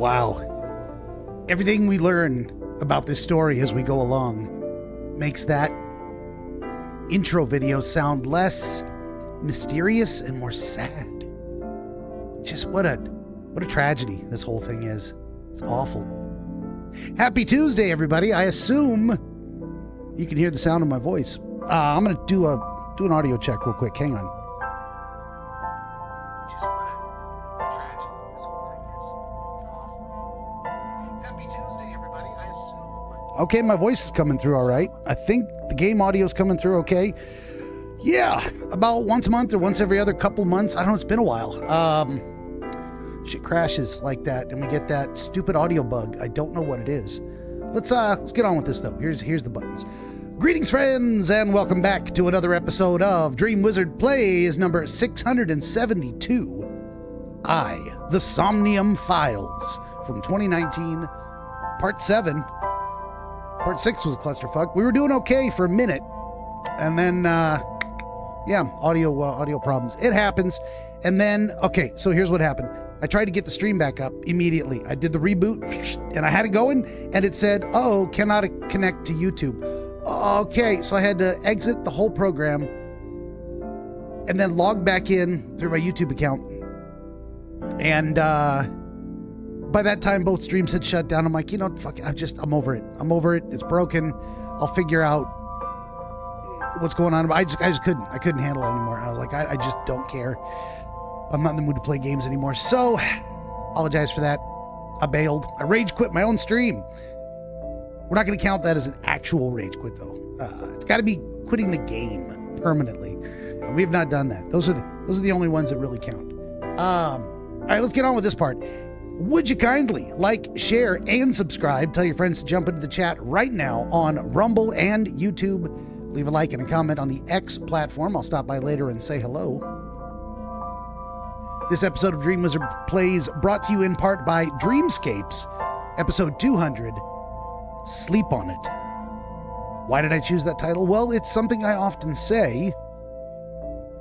Wow. Everything we learn about this story as we go along makes that intro video sound less mysterious and more sad. Just what a tragedy this whole thing is. It's awful. Happy Tuesday, everybody. I assume you can hear the sound of my voice. I'm going to do an audio check real quick. Hang on. Just what a tragedy this whole thing is. It's awful. Happy Tuesday, everybody. I assume. Okay, my voice is coming through all right. I think the game audio is coming through okay. Yeah, about once a month or once every other couple months. I don't know, it's been a while. Shit crashes like that and we get that stupid audio bug. I don't know what it is. Let's get on with this though. Here's the buttons. Greetings, friends, and welcome back to another episode of DreamWizard Plays number 672. The Somnium Files from 2019, part 7. Part 6 was a clusterfuck. We were doing okay for a minute, and then audio problems. It happens. And then, okay, so here's what happened. I tried to get the stream back up immediately. I did the reboot, and I had it going, and it said, oh, cannot connect to YouTube. Okay, so I had to exit the whole program and then log back in through my YouTube account. And by that time, both streams had shut down. I'm like, you know, fuck it, I'm over it. I'm over it. It's broken. I'll figure out what's going on. I just couldn't. I couldn't handle it anymore. I was like, I just don't care. I'm not in the mood to play games anymore. So, apologize for that. I bailed. I rage quit my own stream. We're not going to count that as an actual rage quit, though. It's got to be quitting the game permanently. And we have not done that. Those are the only ones that really count. All right, let's get on with this part. Would you kindly like, share, and subscribe? Tell your friends to jump into the chat right now on Rumble and YouTube. Leave a like and a comment on the X platform. I'll stop by later and say hello. This episode of DreamWizard Plays brought to you in part by Dreamscapes, episode 200, Sleep on It. Why did I choose that title? Well, it's something I often say,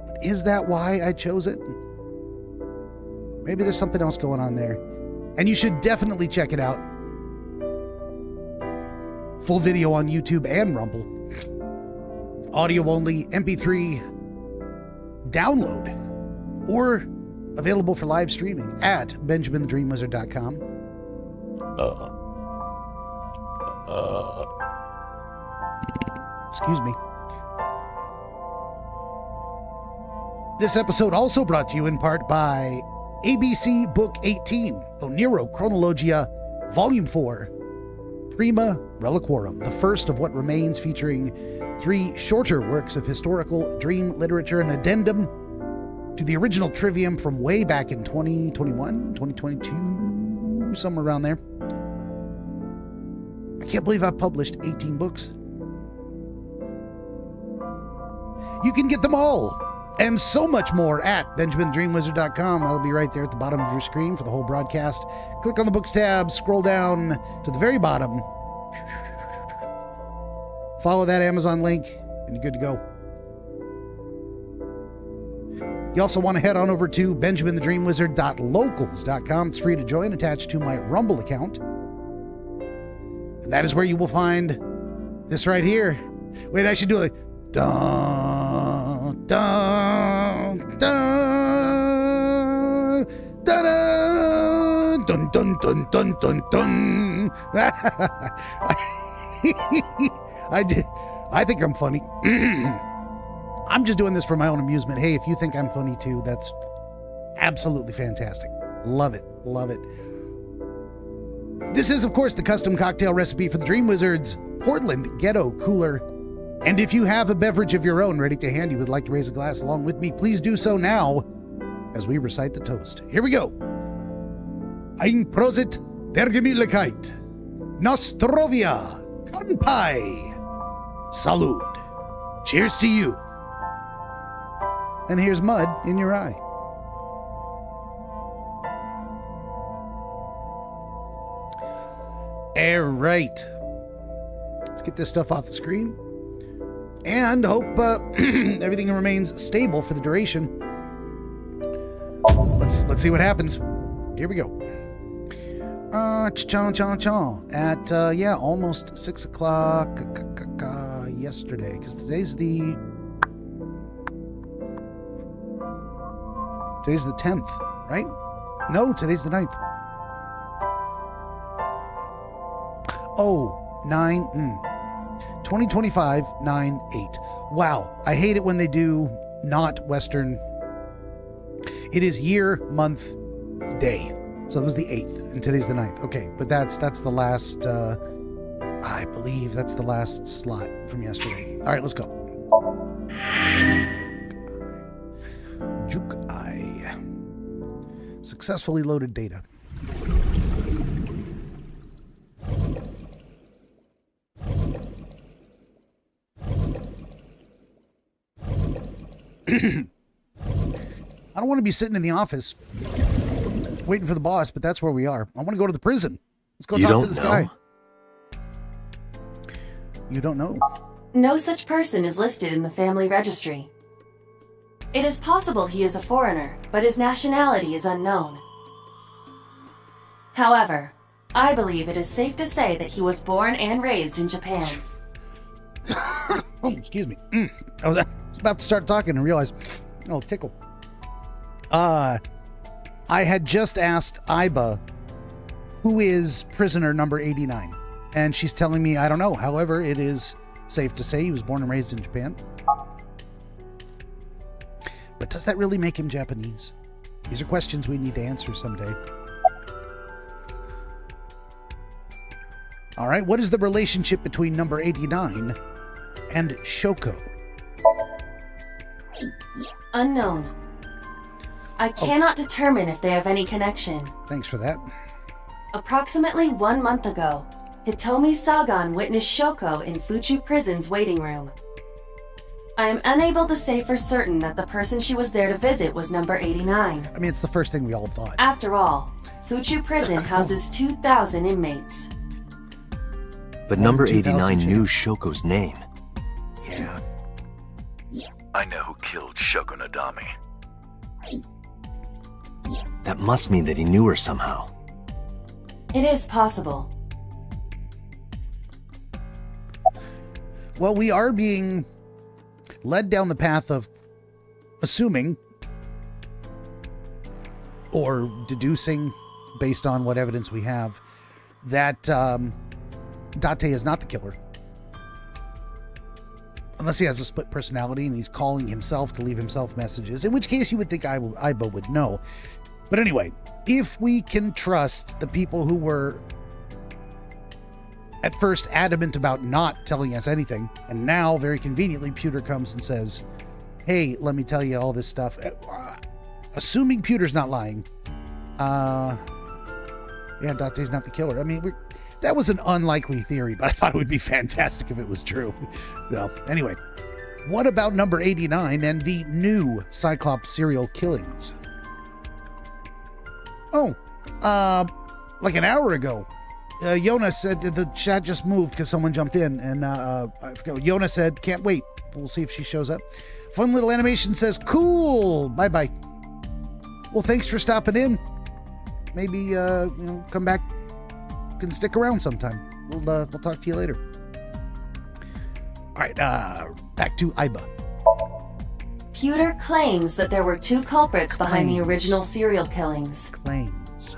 but is that why I chose it? Maybe there's something else going on there. And you should definitely check it out. Full video on YouTube and Rumble. Audio only, MP3 download, or available for live streaming at benjaminthedreamwizard.com. Excuse me. This episode also brought to you in part by ABC Book 18, Oniro Chronologia, Volume 4, Prima Reliquarum, the first of what remains, featuring 3 shorter works of historical dream literature, an addendum to the original trivium from way back in 2021, 2022, somewhere around there. I can't believe I've published 18 books. You can get them all and so much more at benjaminthedreamwizard.com. That'll be right there at the bottom of your screen for the whole broadcast. Click on the books tab, scroll down to the very bottom. Follow that Amazon link, and you're good to go. You also want to head on over to benjaminthedreamwizard.locals.com. It's free to join, attached to my Rumble account. And that is where you will find this right here. Wait, I should do it. Dun, dun, dun, dun, dun, dun, dun, dun, dun, dun. I think I'm funny. I'm just doing this for my own amusement. Hey, if you think I'm funny too, that's absolutely fantastic. Love it. Love it. This is, of course, the custom cocktail recipe for the DreamWizard's Portland Ghetto Cooler. And if you have a beverage of your own ready to hand, you would like to raise a glass along with me, please do so now as we recite the toast. Here we go. Ein Prosit der Gemütlichkeit. Nostrovia. Kanpai. Salud. Cheers to you. And here's mud in your eye. All right. Let's get this stuff off the screen. And hope everything remains stable for the duration. Let's see what happens. Here we go. At, yeah, almost 6 o'clock yesterday, because today's the 10th, right? No, today's the 9th. Oh, 2025, 9/8. Wow, I hate it when they do not Western. It is year, month, day. So it was the 8th, and today's the 9th. Okay, but that's the last, I believe that's the last slot from yesterday. All right, let's go. Juke Eye. Successfully loaded data. I don't want to be sitting in the office waiting for the boss, but that's where we are. I want to go to the prison. Let's go talk to this guy. You don't know? No such person is listed in the family registry. It is possible he is a foreigner, but his nationality is unknown. However, I believe it is safe to say that he was born and raised in Japan. Oh, excuse me. I was about to start talking and realize, oh, tickle. I had just asked Iba, who is prisoner number 89? And she's telling me, I don't know. However, it is safe to say he was born and raised in Japan. But does that really make him Japanese? These are questions we need to answer someday. All right, what is the relationship between number 89 and Shoko? Unknown. I cannot determine if they have any connection. Thanks for that. Approximately 1 month ago, Hitomi Sagan witnessed Shoko in Fuchu Prison's waiting room. I am unable to say for certain that the person she was there to visit was number 89. I mean, it's the first thing we all thought. After all, Fuchu Prison houses 2,000 inmates. But number 89 knew Shoko's name. Yeah. I know who killed Shoko Nadami. That must mean that he knew her somehow. It is possible. Well, we are being led down the path of assuming or deducing, based on what evidence we have, that Date is not the killer. Unless he has a split personality and he's calling himself to leave himself messages, in which case you would think Iba would know. But anyway, if we can trust the people who were at first adamant about not telling us anything, and now very conveniently Pewter comes and says, hey, let me tell you all this stuff. Assuming Pewter's not lying, yeah, Date's not the killer. I mean, that was an unlikely theory, but I thought it would be fantastic if it was true. So, anyway, what about number 89 and the new Cyclops serial killings? Oh, like an hour ago, Yona said the chat just moved because someone jumped in, and I forgot. Yona said, can't wait. We'll see if she shows up. Fun Little Animation says, cool. Bye-bye. Well, thanks for stopping in. Maybe, come back and stick around sometime. We'll talk to you later. All right, back to Iba. Pewter claims that there were 2 culprits behind the original serial killings. Claims.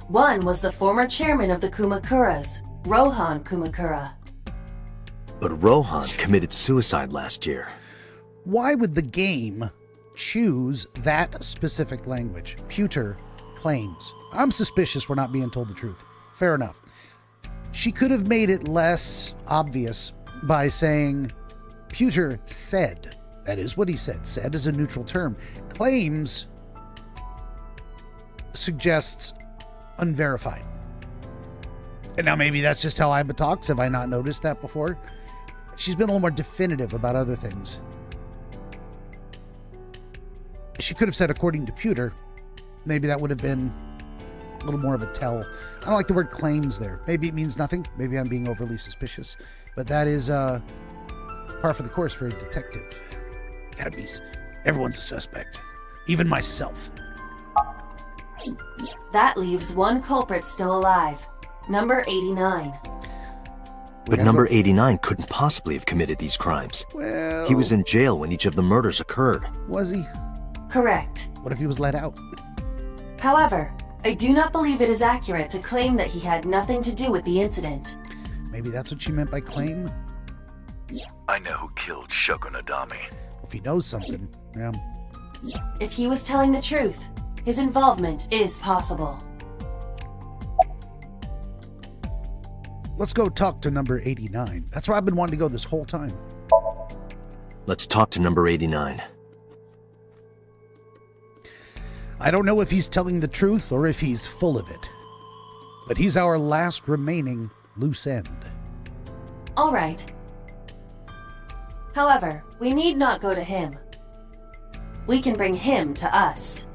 One was the former chairman of the Kumakuras, Rohan Kumakura. But Rohan committed suicide last year. Why would the game choose that specific language? Pewter claims. I'm suspicious we're not being told the truth. Fair enough. She could have made it less obvious by saying Pewter said. That is what he said. Said is a neutral term. Claims suggests unverified. And now maybe that's just how Iba talks. Have I not noticed that before? She's been a little more definitive about other things. She could have said according to Pewter. Maybe that would have been a little more of a tell. I don't like the word claims there. Maybe it means nothing. Maybe I'm being overly suspicious. But that is par for the course for a detective. Gotta be. Everyone's a suspect. Even myself. That leaves one culprit still alive. Number 89. But number 89 couldn't possibly have committed these crimes. Well... He was in jail when each of the murders occurred. Was he? Correct. What if he was let out? However, I do not believe it is accurate to claim that he had nothing to do with the incident. Maybe that's what she meant by claim? I know who killed Shogunadami. If he knows something, yeah. If he was telling the truth, his involvement is possible. Let's go talk to number 89. That's where I've been wanting to go this whole time. Let's talk to number 89. I don't know if he's telling the truth or if he's full of it. But he's our last remaining loose end. All right. However, we need not go to him. We can bring him to us.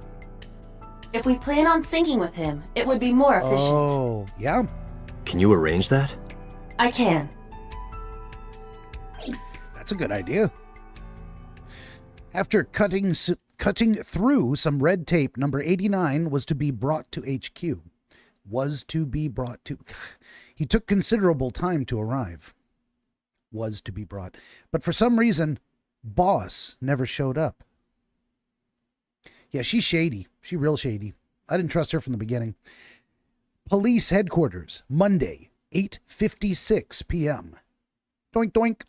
If we plan on syncing with him, it would be more efficient. Oh, yeah? Can you arrange that? I can. That's a good idea. After cutting through some red tape, number 89 was to be brought to HQ. Was to be brought to... He took considerable time to arrive. Was to be brought. But for some reason, boss never showed up. Yeah, she's shady. She's real shady. I didn't trust her from the beginning. Police headquarters, Monday, 8:56 p.m. Doink, doink.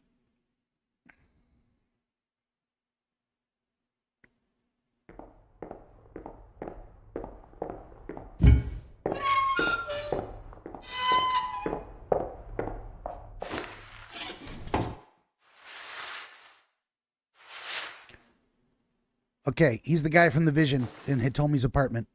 Okay, he's the guy from the Vision in Hitomi's apartment.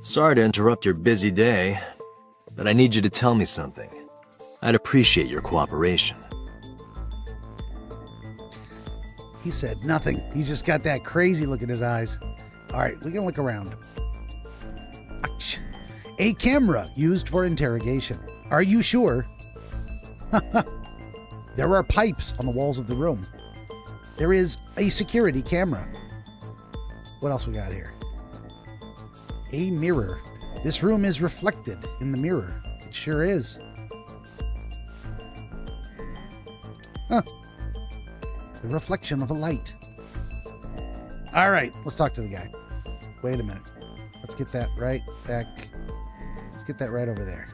Sorry to interrupt your busy day, but I need you to tell me something. I'd appreciate your cooperation. He said nothing. He's just got that crazy look in his eyes. All right, we can look around. A camera used for interrogation. Are you sure? There are pipes on the walls of the room. There is a security camera. What else we got here? A mirror. This room is reflected in the mirror. It sure is. Huh. The reflection of a light. All right, let's talk to the guy. Wait a minute. Let's get that right back. Let's get that right over there.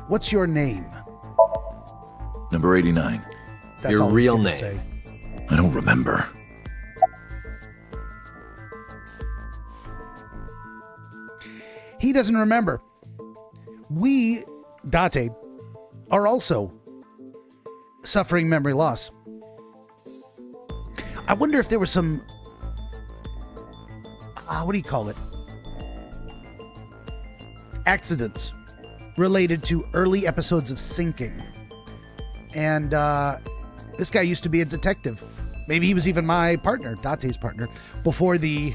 What's your name? Number 89. That's Your all he's real gonna name. say. I don't remember. He doesn't remember. We, Date, are also suffering memory loss. I wonder if there was some, what do you call it? Accidents related to early episodes of syncing. And this guy used to be a detective. Maybe he was even my partner, Date's partner, before the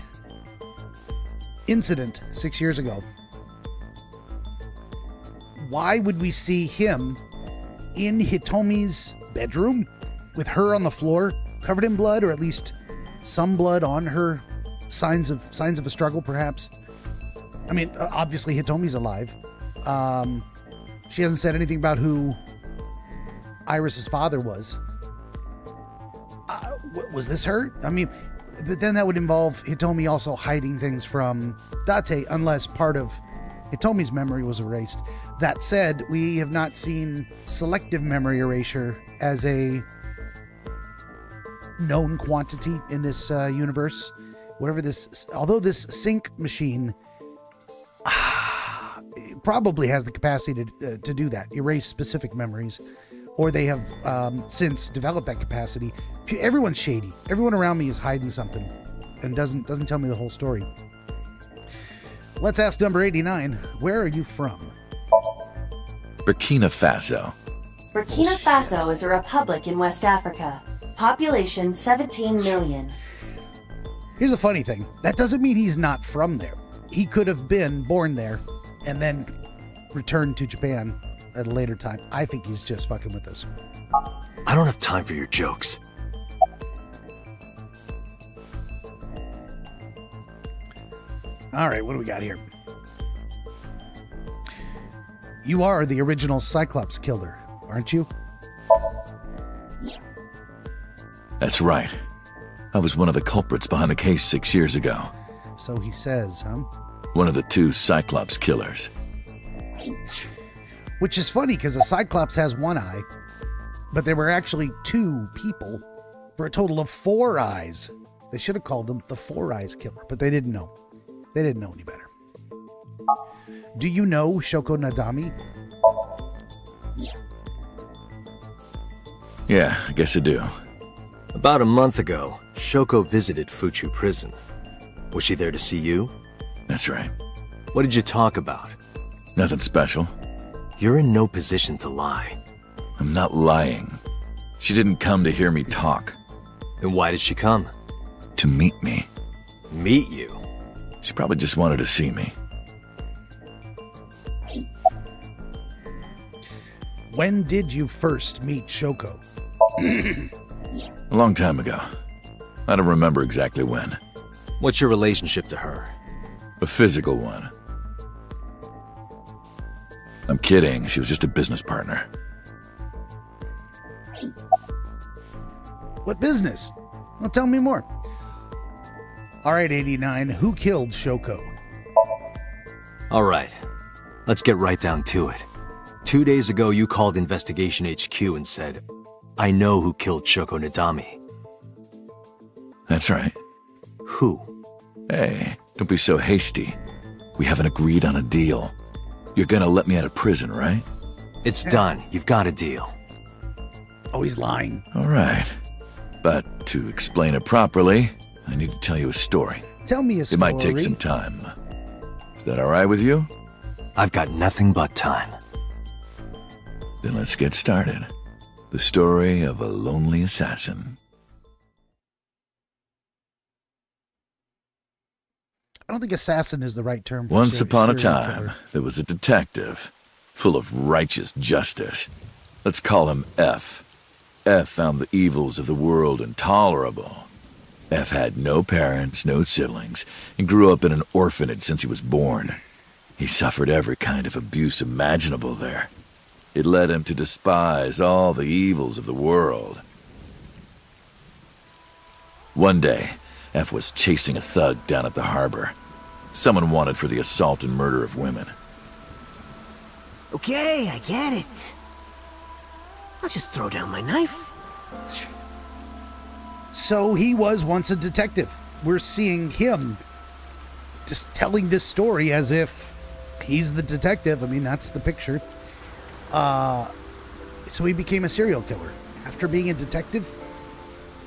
incident 6 years ago. Why would we see him in Hitomi's bedroom with her on the floor, covered in blood, or at least some blood on her, signs of a struggle, perhaps? I mean, obviously Hitomi's alive. She hasn't said anything about who Iris's father was. Was this her? I mean, but then that would involve Hitomi also hiding things from Date, unless part of Hitomi's memory was erased. That said, we have not seen selective memory erasure as a known quantity in this universe. Whatever this, although this sync machine probably has the capacity to do that, erase specific memories, or they have since developed that capacity. Everyone's shady. Everyone around me is hiding something and doesn't tell me the whole story. Let's ask number 89. Where are you from? Burkina Faso. Burkina Faso is a republic in West Africa. Population 17 million. Here's a funny thing. That doesn't mean he's not from there. He could have been born there and then returned to Japan at a later time. I think he's just fucking with us. I don't have time for your jokes. All right, what do we got here? You are the original Cyclops killer, aren't you? That's right. I was one of the culprits behind the case 6 years ago. So he says, huh? One of the 2 Cyclops killers. Which is funny because a Cyclops has 1 eye, but there were actually 2 people for a total of 4 eyes. They should have called him the 4 Eyes Killer, but they didn't know. They didn't know any better. Do you know Shoko Nadami? Yeah, I guess I do. About a month ago, Shoko visited Fuchu Prison. Was she there to see you? That's right. What did you talk about? Nothing special. You're in no position to lie. I'm not lying. She didn't come to hear me talk. Then why did she come? To meet me. Meet you? She probably just wanted to see me. When did you first meet Shoko? A long time ago. I don't remember exactly when. What's your relationship to her? A physical one. I'm kidding. She was just a business partner. What business? Well, tell me more. All right, 89. Who killed Shoko? All right, let's get right down to it. 2 days ago, you called Investigation HQ and said, I know who killed Shoko Nadami. That's right. Who? Hey, don't be so hasty. We haven't agreed on a deal. You're gonna let me out of prison, right? It's done. You've got a deal. Oh, he's lying. All right. But to explain it properly, I need to tell you a story. Tell me a story. It might take some time. Is that all right with you? I've got nothing but time. Then let's get started. The story of a lonely assassin. I don't think assassin is the right term. For Once upon a serial time, killer. there was a detective, full of righteous justice. Let's call him F. F found the evils of the world intolerable. F had no parents, no siblings, and grew up in an orphanage since he was born. He suffered every kind of abuse imaginable there. It led him to despise all the evils of the world. One day, F was chasing a thug down at the harbor. Someone wanted for the assault and murder of women. Okay, I get it. I'll just throw down my knife. So he was once a detective. We're seeing him just telling this story as if he's the detective. I mean, that's the picture. So he became a serial killer after being a detective.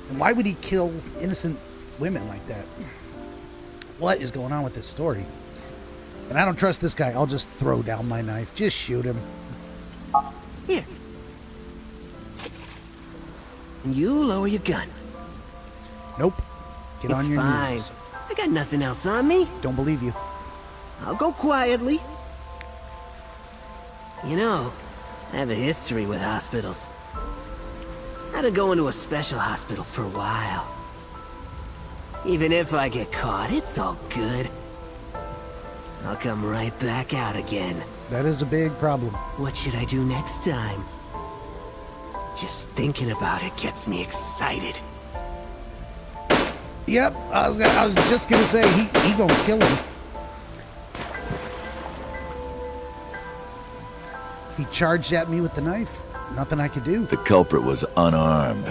And why would he kill innocent women like that? What is going on with this story? And I don't trust this guy. I'll just throw down my knife. Just shoot him. Here. And you lower your gun. Nope. Get on It's your fine. knees. I got nothing else on me. Don't believe you. I'll go quietly. You know, I have a history with hospitals. I've been going to a special hospital for a while. Even if I get caught, it's all good. I'll come right back out again. That is a big problem. What should I do next time? Just thinking about it gets me excited. Yep, I was just gonna say he gonna kill him. He charged at me with the knife. Nothing I could do. The culprit was unarmed,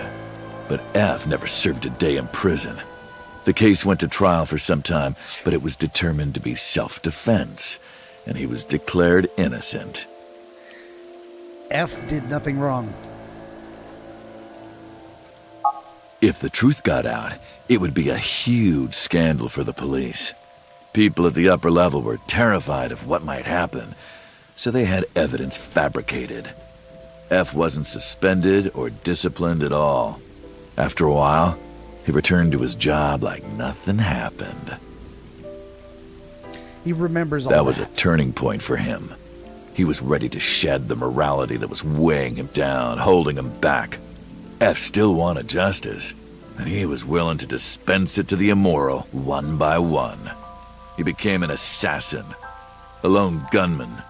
but F never served a day in prison. The case went to trial for some time, but it was determined to be self-defense, and he was declared innocent. F did nothing wrong. If the truth got out, it would be a huge scandal for the police. People at the upper level were terrified of what might happen, so they had evidence fabricated. F wasn't suspended or disciplined at all. After a while, He returned to his job like nothing happened. He remembers all that. That was a turning point for him. He was ready to shed the morality that was weighing him down, holding him back. F still wanted justice, and he was willing to dispense it to the immoral one by one. He became an assassin, a lone gunman,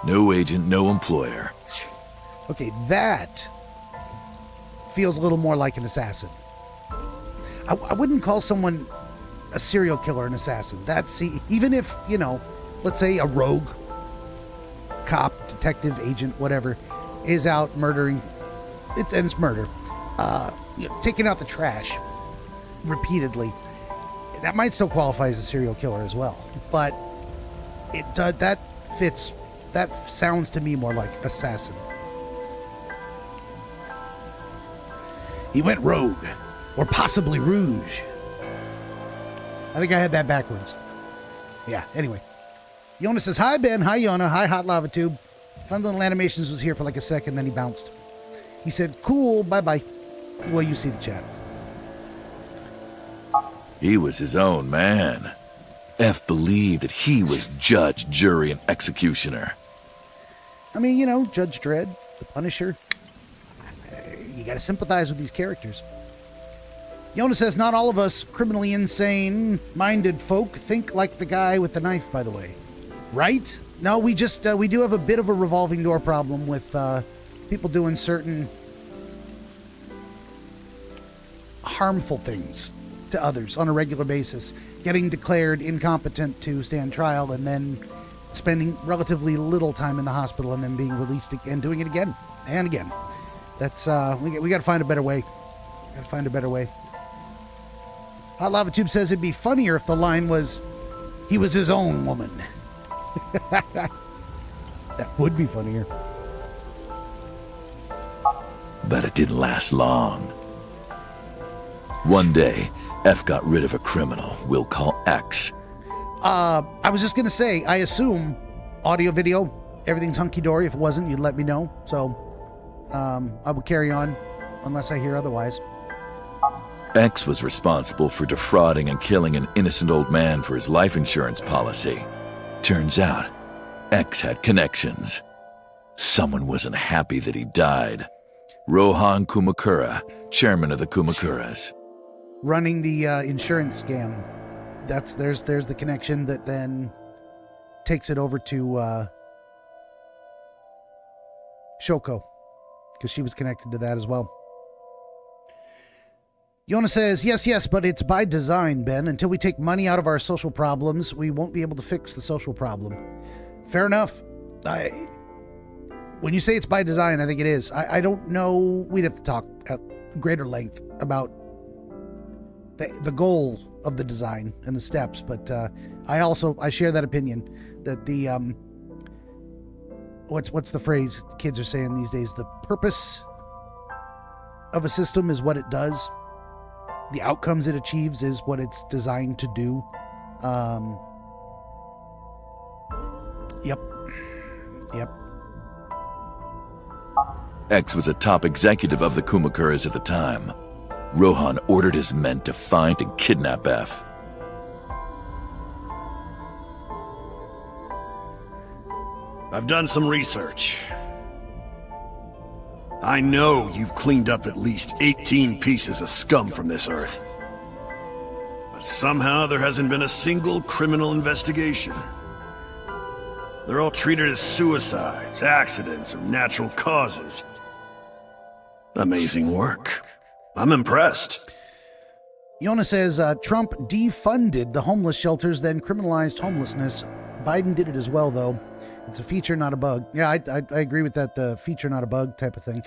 no agent, no employer. Okay, that feels a little more like an assassin. I wouldn't call someone a serial killer an assassin. That's, even if, you know, let's say a rogue cop, detective, agent, whatever, is out murdering, and it's murder, taking out the trash repeatedly. That might still qualify as a serial killer as well, but that fits. That sounds to me more like assassin. He went rogue, or possibly rouge. I think I had that backwards. Yeah. Anyway, Yona says, "Hi Ben, hi Yona, hi Hot Lava Tube. Fun Little Animations was here for like a second, then he bounced. He said, cool, bye-bye. Well, you see the chat." He was his own man. F believed that he was judge, jury, and executioner. I mean, you know, Judge Dredd, the Punisher. You gotta sympathize with these characters. Yona says, "Not all of us criminally insane-minded folk think like the guy with the knife, by the way." Right? No, we do have a bit of a revolving door problem with people doing certain harmful things to others on a regular basis, getting declared incompetent to stand trial, and then spending relatively little time in the hospital and then being released and doing it again and again. That's we got to find a better way. Got to find a better way. Hot Lava Tube says it'd be funnier if the line was, "He was his own woman." That would be funnier. But it didn't last long. One day, F got rid of a criminal we'll call X. I was just going to say, I assume audio, video, everything's hunky-dory. If it wasn't, you'd let me know. So I will carry on unless I hear otherwise. X was responsible for defrauding and killing an innocent old man for his life insurance policy. Turns out, X had connections. Someone wasn't happy that he died. Rohan Kumakura, chairman of the Kumakuras. Running the insurance scam. There's the connection that then takes it over to Shoko, because she was connected to that as well. Yona says, yes, but it's by design, Ben. Until we take money out of our social problems, we won't be able to fix the social problem. Fair enough. When you say it's by design, I think it is. I don't know. We'd have to talk at greater length about the goal of the design and the steps, but I share that opinion that the what's the phrase kids are saying these days? The purpose of a system is what it does. The outcomes it achieves is what it's designed to do. Yep. X was a top executive of the Kumakuras at the time. Rohan ordered his men to find and kidnap F. I've done some research. I know you've cleaned up at least 18 pieces of scum from this earth. But somehow there hasn't been a single criminal investigation. They're all treated as suicides, accidents, or natural causes. Amazing work. I'm impressed. Yona says, Trump defunded the homeless shelters, then criminalized homelessness. Biden did it as well, though. It's a feature, not a bug. Yeah, I agree with that, the feature, not a bug type of thing.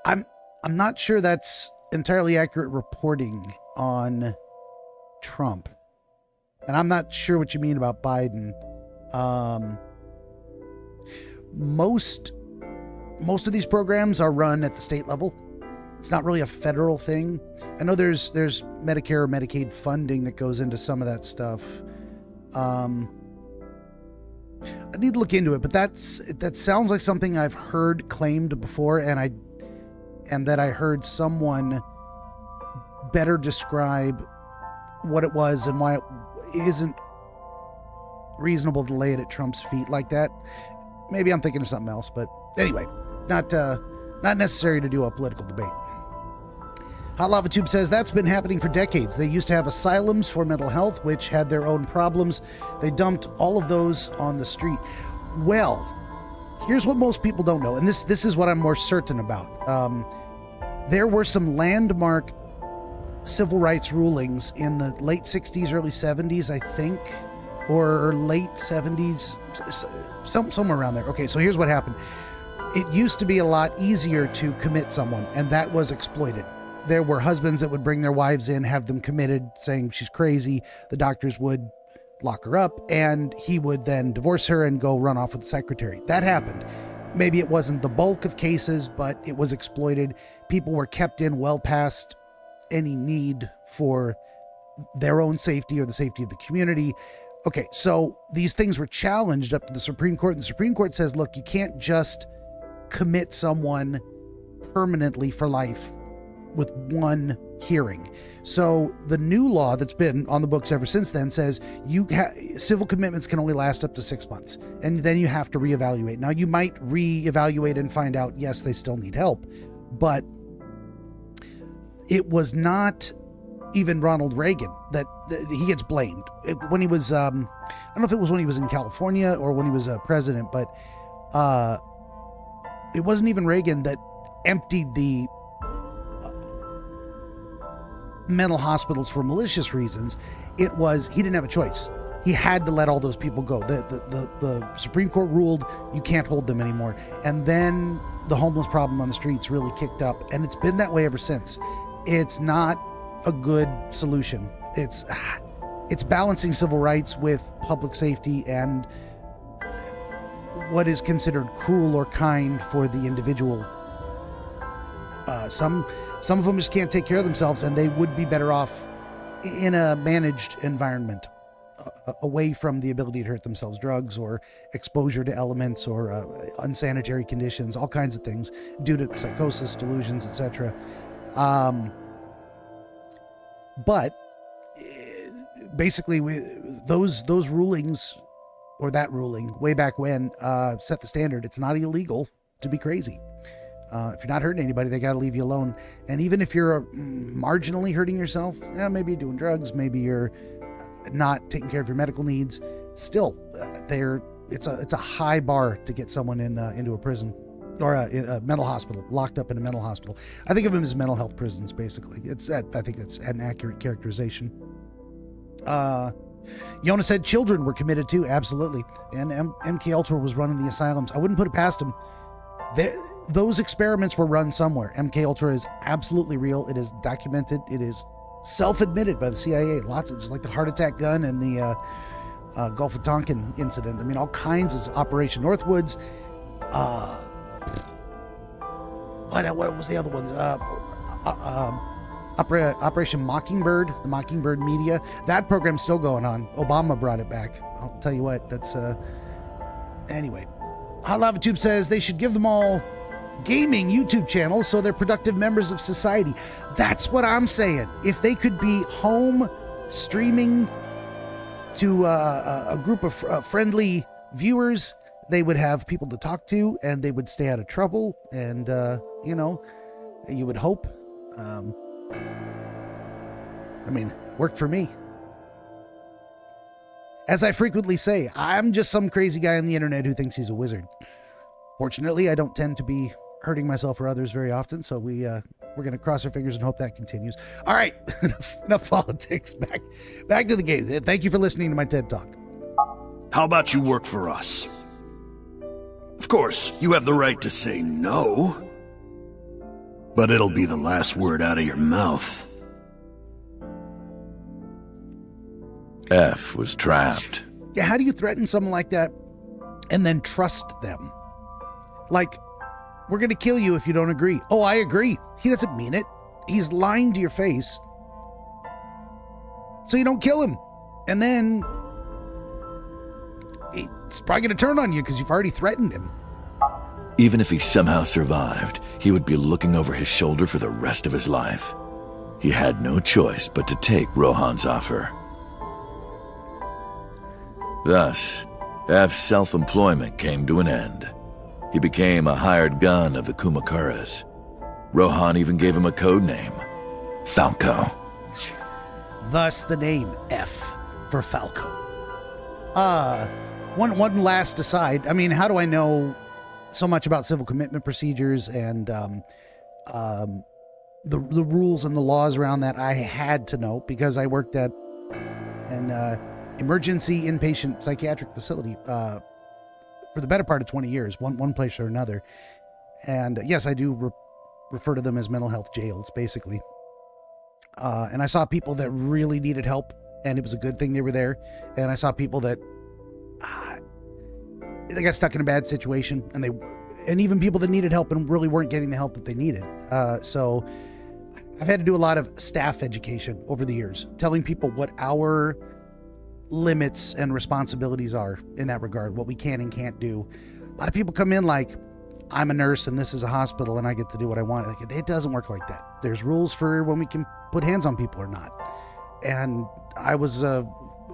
I'm not sure that's entirely accurate reporting on Trump. And I'm not sure what you mean about Biden. Most of these programs are run at the state level. It's not really a federal thing. I know there's Medicare or Medicaid funding that goes into some of that stuff. I need to look into it, but that sounds like something I've heard claimed before, and that I heard someone better describe what it was and why it isn't reasonable to lay it at Trump's feet like that. Maybe I'm thinking of something else, but anyway, not necessary to do a political debate. Hot Lava Tube says that's been happening for decades. They used to have asylums for mental health, which had their own problems. They dumped all of those on the street. Well, here's what most people don't know, and this is what I'm more certain about. There were some landmark civil rights rulings in the late 60s, early 70s, I think, or late 70s, somewhere around there. Okay, so here's what happened. It used to be a lot easier to commit someone, and that was exploited. There were husbands that would bring their wives in, have them committed, saying she's crazy. The doctors would lock her up, and he would then divorce her and go run off with the secretary. That happened. Maybe it wasn't the bulk of cases, but it was exploited. People were kept in well past any need for their own safety or the safety of the community. Okay, so these things were challenged up to the Supreme Court, and the Supreme Court says, look, you can't just commit someone permanently for life with one hearing. So the new law that's been on the books ever since then says civil commitments can only last up to 6 months, and then you have to reevaluate. Now, you might reevaluate and find out, yes, they still need help, but it was not even Ronald Reagan that he gets blamed. When he was, I don't know if it was when he was in California or when he was president, but it wasn't even Reagan that emptied the mental hospitals for malicious reasons. It was, he didn't have a choice. He had to let all those people go. The Supreme Court ruled you can't hold them anymore. And then the homeless problem on the streets really kicked up, and it's been that way ever since. It's not a good solution. It's balancing civil rights with public safety and what is considered cruel or kind for the individual. Some of them just can't take care of themselves, and they would be better off in a managed environment, away from the ability to hurt themselves, drugs or exposure to elements or unsanitary conditions, all kinds of things due to psychosis, delusions, etc. But basically, those rulings, or that ruling way back when, set the standard. It's not illegal to be crazy. If you're not hurting anybody, they got to leave you alone. And even if you're marginally hurting yourself, maybe you're doing drugs, maybe you're not taking care of your medical needs, still, it's a high bar to get someone into a prison or a mental hospital, locked up in a mental hospital. I think of them as mental health prisons, basically. I think that's an accurate characterization. Yona said children were committed too, absolutely. And MK Ultra was running the asylums. I wouldn't put it past them. Those experiments were run somewhere. MK Ultra is absolutely real. It is documented. It is self-admitted by the CIA. Lots of, just like the heart attack gun and the Gulf of Tonkin incident. I mean, all kinds of Operation Northwoods. What was the other one? Operation Mockingbird, the Mockingbird Media. That program's still going on. Obama brought it back. I'll tell you what, that's anyway. Hot Lava Tube says they should give them all gaming YouTube channels so they're productive members of society. That's what I'm saying. If they could be home streaming to a group of friendly viewers, they would have people to talk to, and they would stay out of trouble, and you would hope. Worked for me. As I frequently say, I'm just some crazy guy on the internet who thinks he's a wizard. Fortunately, I don't tend to be hurting myself or others very often, so we're going to cross our fingers and hope that continues. All right, enough politics. Back to the game. Thank you for listening to my TED Talk. How about you work for us? Of course, you have the right to say no, but it'll be the last word out of your mouth. F was trapped. Yeah, how do you threaten someone like that and then trust them? Like, we're going to kill you if you don't agree. Oh, I agree. He doesn't mean it. He's lying to your face. So you don't kill him. And then he's probably going to turn on you because you've already threatened him. Even if he somehow survived, he would be looking over his shoulder for the rest of his life. he had no choice but to take Rohan's offer. Thus, F's self-employment came to an end. He became a hired gun of the Kumakaras. Rohan even gave him a code name, Falco. Thus the name F for Falco. One last aside. I mean, how do I know so much about civil commitment procedures and the rules and the laws around that? I had to know because I worked at an emergency inpatient psychiatric facility for the better part of 20 years, one place or another. And yes, I do refer to them as mental health jails, basically. And I saw people that really needed help, and it was a good thing they were there. And I saw people that they got stuck in a bad situation, and even people that needed help and really weren't getting the help that they needed. So I've had to do a lot of staff education over the years, telling people what our limits and responsibilities are in that regard, what we can and can't do. A lot of people come in like, I'm a nurse and this is a hospital and I get to do what I want. Like, it doesn't work like that. There's rules for when we can put hands on people or not. And I was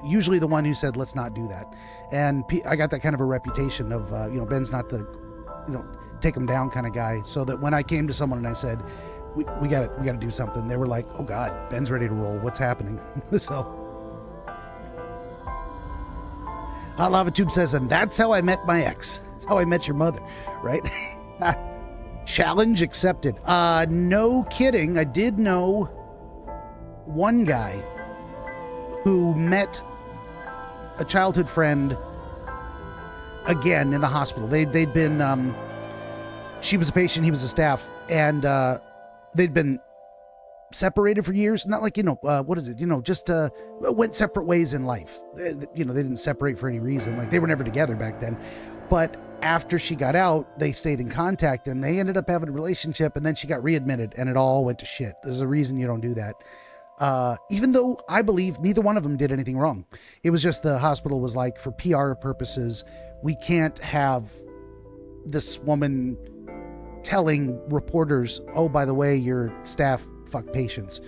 usually the one who said, let's not do that. And I got that kind of a reputation of, Ben's not the, take him down kind of guy. So that when I came to someone and I said, we got to do something, they were like, oh God, Ben's ready to roll. What's happening? So Hot Lava Tube says, and that's how I met my ex. That's how I met your mother, right? Challenge accepted. No kidding. I did know one guy who met a childhood friend again in the hospital. They'd been, she was a patient, he was a staff, and they'd been separated for years. Not like, what is it? Just went separate ways in life. They didn't separate for any reason. Like, they were never together back then. But after she got out, they stayed in contact and they ended up having a relationship, and then she got readmitted and it all went to shit. There's a reason you don't do that. Even though I believe neither one of them did anything wrong. It was just the hospital was like, for PR purposes, we can't have this woman telling reporters, oh, by the way, your staff fuck patients.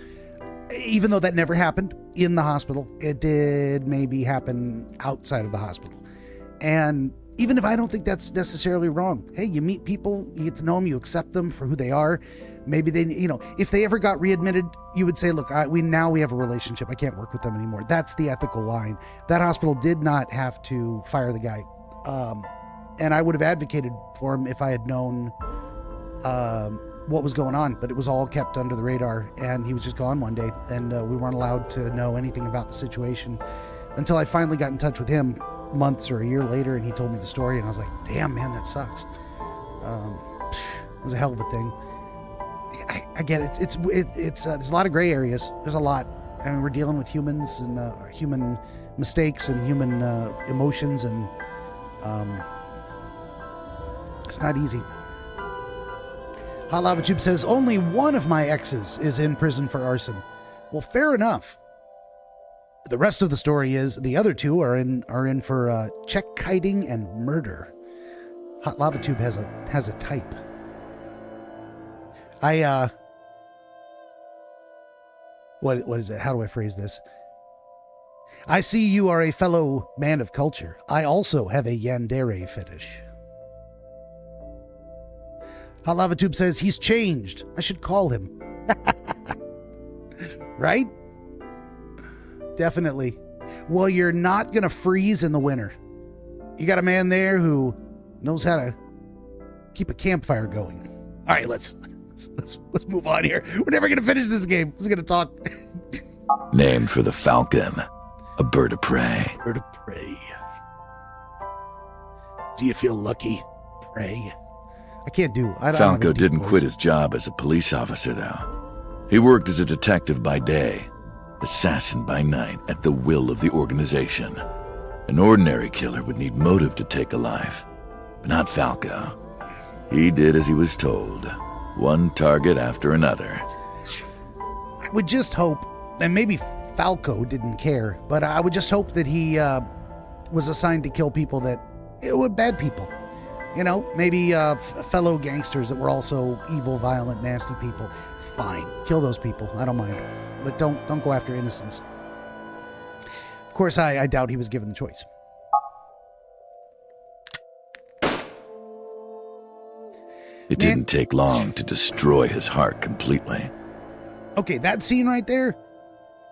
Even though that never happened in the hospital, it did maybe happen outside of the hospital. And even if I don't think that's necessarily wrong, hey, you meet people, you get to know them, you accept them for who they are. Maybe they, if they ever got readmitted, you would say, look, we have a relationship. I can't work with them anymore. That's the ethical line. That hospital did not have to fire the guy. And I would have advocated for him if I had known what was going on, but it was all kept under the radar, and he was just gone one day, and we weren't allowed to know anything about the situation until I finally got in touch with him months or a year later, and he told me the story, and I was like, damn, man, that sucks. It was a hell of a thing. I get it. It's there's a lot of gray areas. There's a lot. I mean, we're dealing with humans and human mistakes and human emotions, and it's not easy. Hot Lava Tube says, only one of my exes is in prison for arson. Well, fair enough. The rest of the story is the other two are in for check kiting and murder. Hot Lava Tube has a type. What is it? How do I phrase this? I see you are a fellow man of culture. I also have a yandere fetish. Hot Lava Tube says, he's changed. I should call him. Right? Definitely. Well, you're not going to freeze in the winter. You got a man there who knows how to keep a campfire going. All right, let's move on here. We're never going to finish this game. We're going to talk. Named for the falcon, a bird of prey. Bird of prey. Do you feel lucky? Prey. I can't do. Falco didn't quit his job as a police officer, though. He worked as a detective by day, assassin by night, at the will of the organization. An ordinary killer would need motive to take a life, but not Falco. He did as he was told, one target after another. I would just hope, and maybe Falco didn't care, but I would just hope that he was assigned to kill people that were bad people. You know, maybe fellow gangsters that were also evil, violent, nasty people. Fine, kill those people. I don't mind, but don't go after innocents. Of course, I doubt he was given the choice. It didn't take long to destroy his heart completely. Okay, that scene right there,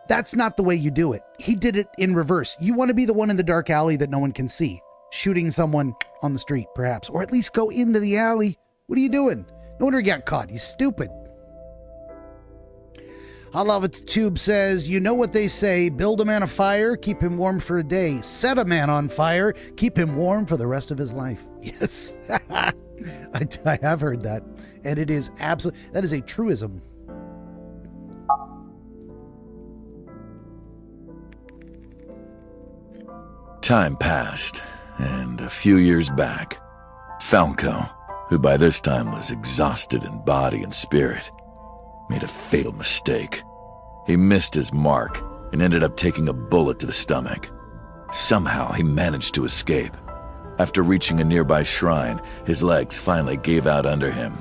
that's not the way you do it. He did it in reverse. You want to be the one in the dark alley that no one can see, shooting someone on the street, perhaps, or at least go into the alley. What are you doing? No wonder he got caught. He's stupid. I love it. Tube says, you know what they say, build a man a fire, keep him warm for a day. Set a man on fire, keep him warm for the rest of his life. Yes, I have heard that. And it is absolutely, that is a truism. Time passed, and a few years back, Falco, who by this time was exhausted in body and spirit, made a fatal mistake. He missed his mark and ended up taking a bullet to the stomach. Somehow he managed to escape. After reaching a nearby shrine, his legs finally gave out under him.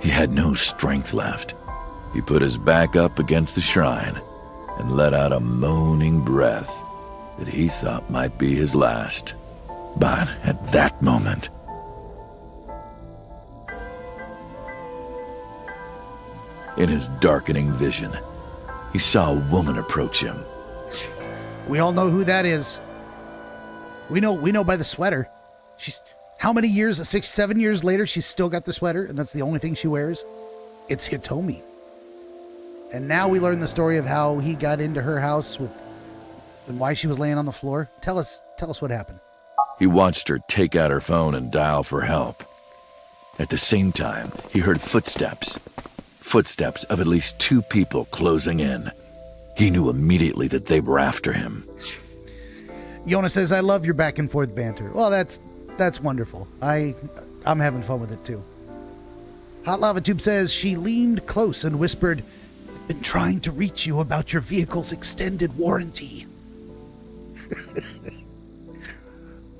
He had no strength left. He put his back up against the shrine and let out a moaning breath that he thought might be his last. But at that moment, in his darkening vision, he saw a woman approach him. We all know who that is. We know by the sweater. She's how many years? 6, 7 years later, she's still got the sweater, and that's the only thing she wears. It's Hitomi. And now we learn the story of how he got into her house and why she was laying on the floor. Tell us what happened. He watched her take out her phone and dial for help. At the same time, he heard footsteps. Footsteps of at least 2 people closing in. He knew immediately that they were after him. Yona says, I love your back and forth banter. Well, that's wonderful. I'm having fun with it too. Hot Lava Tube says, she leaned close and whispered, I've been trying to reach you about your vehicle's extended warranty.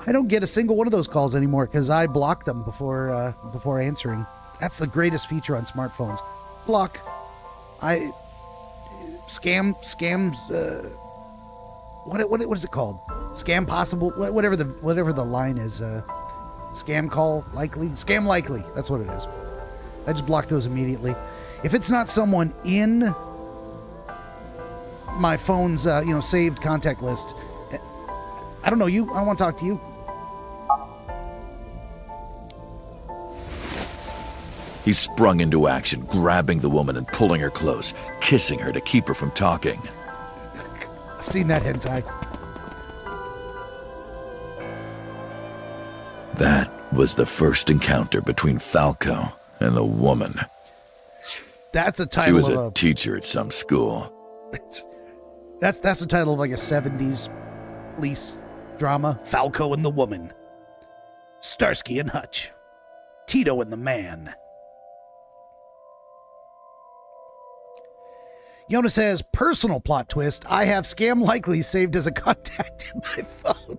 I don't get a single one of those calls anymore because I block them before answering. That's the greatest feature on smartphones. Block. Scams. What is it called? Scam possible. Whatever the line is. Scam call likely. Scam likely. That's what it is. I just block those immediately. If it's not someone in my phone's saved contact list, I don't know you. I don't want to talk to you. He sprung into action, grabbing the woman and pulling her close, kissing her to keep her from talking. I've seen that hentai. That was the first encounter between Falco and the woman. That's a title. She was of a teacher at some school. That's the title of like a 70s police drama. Falco and the Woman. Starsky and Hutch. Tito and the Man. Yona says, personal plot twist. I have Scam Likely saved as a contact in my phone.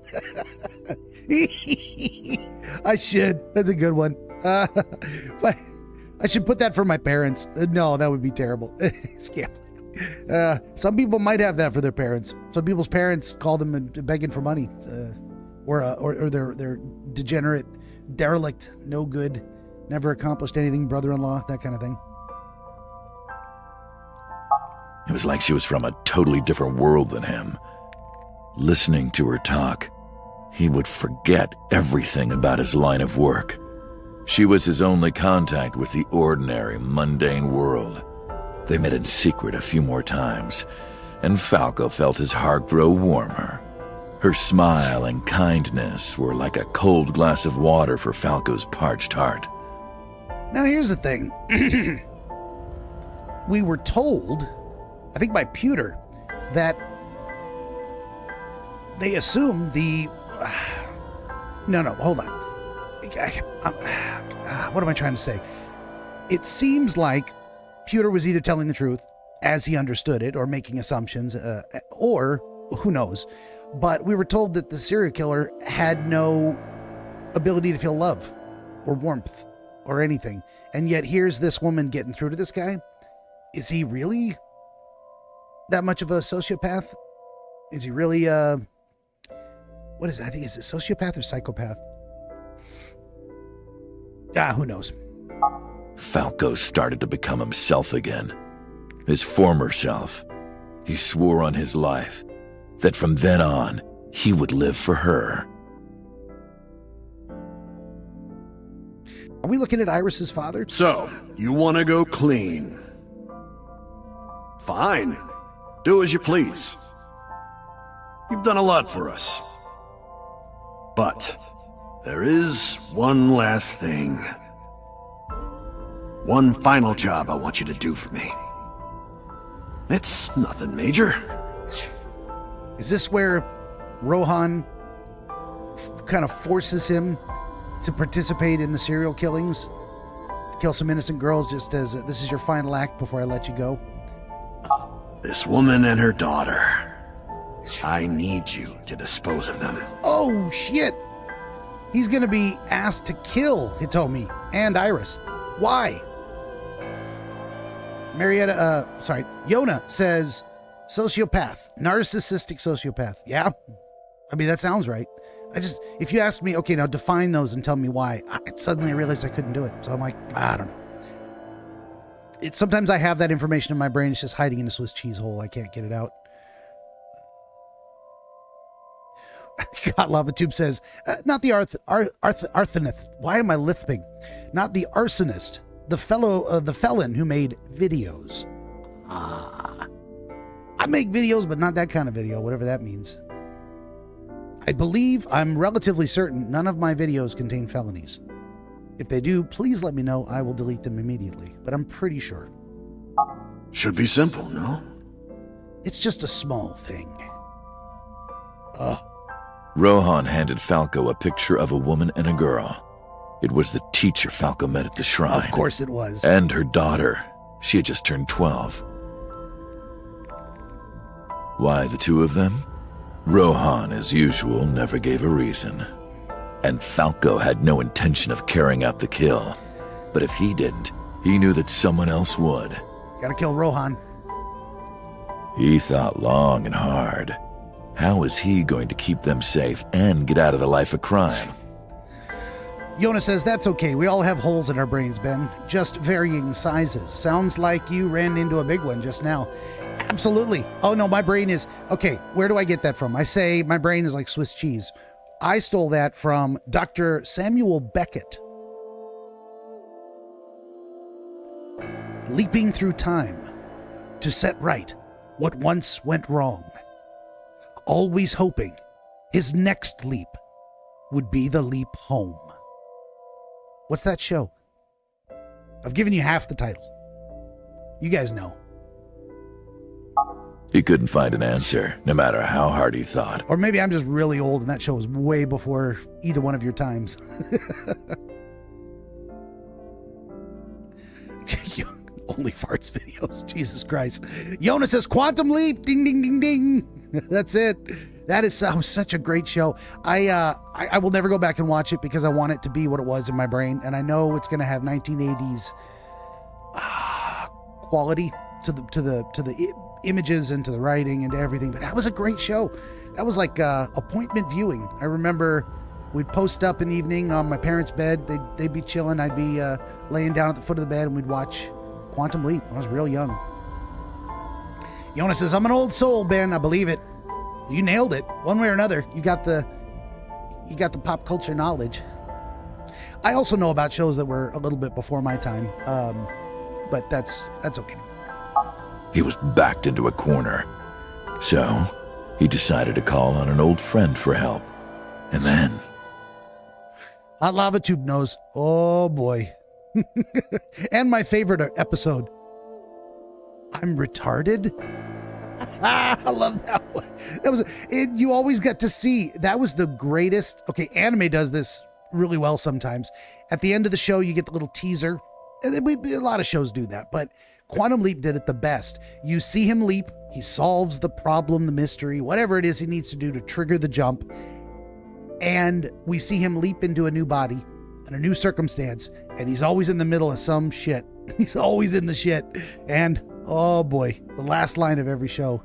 I should. That's a good one. I should put that for my parents. No, that would be terrible. Scam Likely. Some people might have that for their parents. Some people's parents call them begging for money. Or they're degenerate, derelict, no good, never accomplished anything, brother-in-law, that kind of thing. It was like she was from a totally different world than him. Listening to her talk, he would forget everything about his line of work. She was his only contact with the ordinary, mundane world. They met in secret a few more times, and Falco felt his heart grow warmer. Her smile and kindness were like a cold glass of water for Falco's parched heart. Now here's the thing. We were told, I think by Pewter, that they assumed the... No, hold on. What am I trying to say? It seems like Pewter was either telling the truth as he understood it or making assumptions, or who knows. But we were told that the serial killer had no ability to feel love or warmth or anything. And yet here's this woman getting through to this guy. Is he really that much of a sociopath? Is he really, what is it? I think, is it sociopath or psychopath? Who knows? Falco started to become himself again. His former self. He swore on his life that from then on, he would live for her. Are we looking at Iris's father? So, you want to go clean? Fine. Do as you please. You've done a lot for us. But there is one last thing. One final job I want you to do for me. It's nothing major. Is this where Rohan kind of forces him to participate in the serial killings? To kill some innocent girls just as this is your final act before I let you go? This woman and her daughter. I need you to dispose of them. Oh, shit! He's gonna be asked to kill Hitomi and Iris. Why? Yona says sociopath, narcissistic sociopath. Yeah, I mean, that sounds right. If you asked me, okay, now define those and tell me why, suddenly I realized I couldn't do it. So I'm like, I don't know. Sometimes I have that information in my brain. It's just hiding in a Swiss cheese hole. I can't get it out. God, LavaTube says, not the arsonist. Why am I lisping? Not the arsonist. The felon who made videos. I make videos, but not that kind of video, whatever that means. I'm relatively certain none of my videos contain felonies. If they do, please let me know. I will delete them immediately, but I'm pretty sure. Should be simple, no? It's just a small thing. Rohan handed Falco a picture of a woman and a girl. It was the teacher Falco met at the shrine. Of course it was. And her daughter. She had just turned 12. Why the two of them? Rohan, as usual, never gave a reason. And Falco had no intention of carrying out the kill. But if he didn't, he knew that someone else would. Gotta kill Rohan. He thought long and hard. How was he going to keep them safe and get out of the life of crime? Yona says, that's okay. We all have holes in our brains, Ben. Just varying sizes. Sounds like you ran into a big one just now. Absolutely. Oh, no, my brain is... Okay, where do I get that from? I say my brain is like Swiss cheese. I stole that from Dr. Samuel Beckett. Leaping through time to set right what once went wrong. Always hoping his next leap would be the leap home. What's that show? I've given you half the title. You guys know. He couldn't find an answer, no matter how hard he thought. Or maybe I'm just really old and that show was way before either one of your times. Only farts videos. Jesus Christ. Yona says, Quantum Leap. Ding, ding, ding, ding. That's it. That is such a great show. I will never go back and watch it because I want it to be what it was in my brain. And I know it's going to have 1980s quality to the images and to the writing and to everything. But that was a great show. That was like appointment viewing. I remember we'd post up in the evening on my parents' bed. They'd be chilling. I'd be laying down at the foot of the bed and we'd watch Quantum Leap. I was real young. Yona says, I'm an old soul, Ben. I believe it. You nailed it. One way or another. You got the pop culture knowledge. I also know about shows that were a little bit before my time. But that's okay. He was backed into a corner. So, he decided to call on an old friend for help. And then... Hot Lava Tube knows. Oh boy. And my favorite episode. I'm retarded? I love that one. You always get to see, that was the greatest. Okay, anime does this really well sometimes. At the end of the show, you get the little teaser. A lot of shows do that, but Quantum Leap did it the best. You see him leap, he solves the problem, the mystery, whatever it is he needs to do to trigger the jump. And we see him leap into a new body and a new circumstance, and he's always in the middle of some shit. He's always in the shit. And, oh boy, the last line of every show.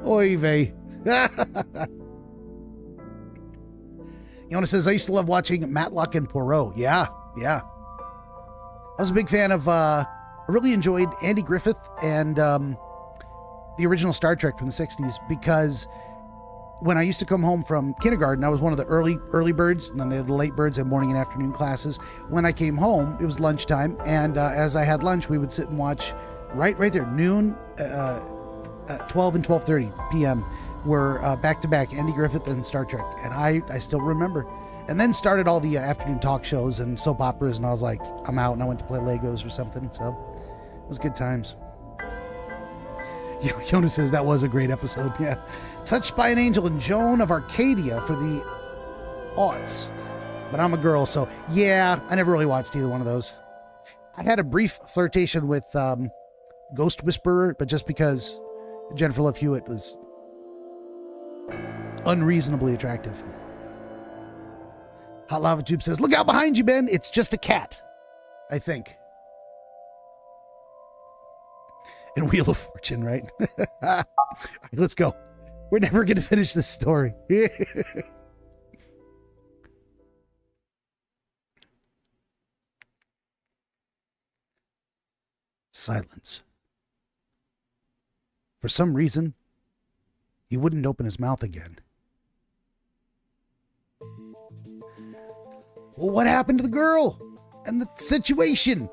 Oy vey. Yona says, I used to love watching Matlock and Poirot. Yeah. I was a big fan of, I really enjoyed Andy Griffith and the original Star Trek from the 60s, because when I used to come home from kindergarten, I was one of the early birds, and then they had the late birds and morning and afternoon classes. When I came home, it was lunchtime, and as I had lunch, we would sit and watch right there, noon, 12 and 12:30 p.m. were back-to-back Andy Griffith and Star Trek, and I still remember. And then started all the afternoon talk shows and soap operas, and I was like, I'm out, and I went to play Legos or something, so it was good times. Yona says that was a great episode, yeah. Touched by an Angel and Joan of Arcadia for the aughts. But I'm a girl, so yeah, I never really watched either one of those. I had a brief flirtation with Ghost Whisperer, but just because Jennifer Love Hewitt was unreasonably attractive. Hot Lava Tube says, look out behind you, Ben. It's just a cat, I think. And Wheel of Fortune, right? All right, let's go. We're never going to finish this story. Silence. For some reason, he wouldn't open his mouth again. Well, what happened to the girl and the situation?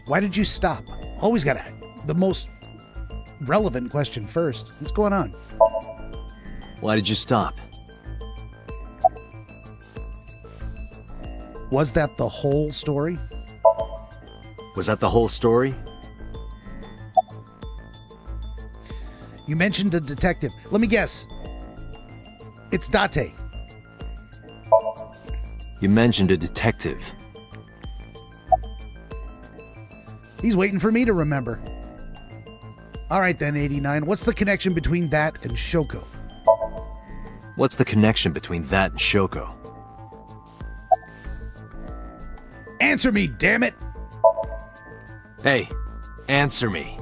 Why did you stop? Always got the most relevant question first. What's going on? Why did you stop? Was that the whole story? Was that the whole story? You mentioned a detective. Let me guess. It's Date. You mentioned a detective. He's waiting for me to remember. All right then, 89. What's the connection between that and Shoko? What's the connection between that and Shoko? Answer me, damn it! Hey, answer me.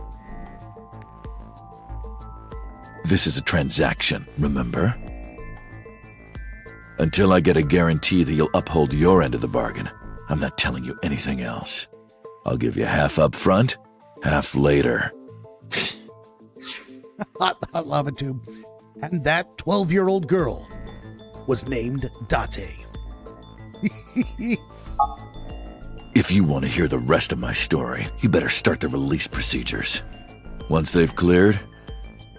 This is a transaction, remember? Until I get a guarantee that you'll uphold your end of the bargain, I'm not telling you anything else. I'll give you half up front, half later. Hot Lava Tube. And that 12-year-old girl was named Date. If you want to hear the rest of my story, you better start the release procedures. Once they've cleared,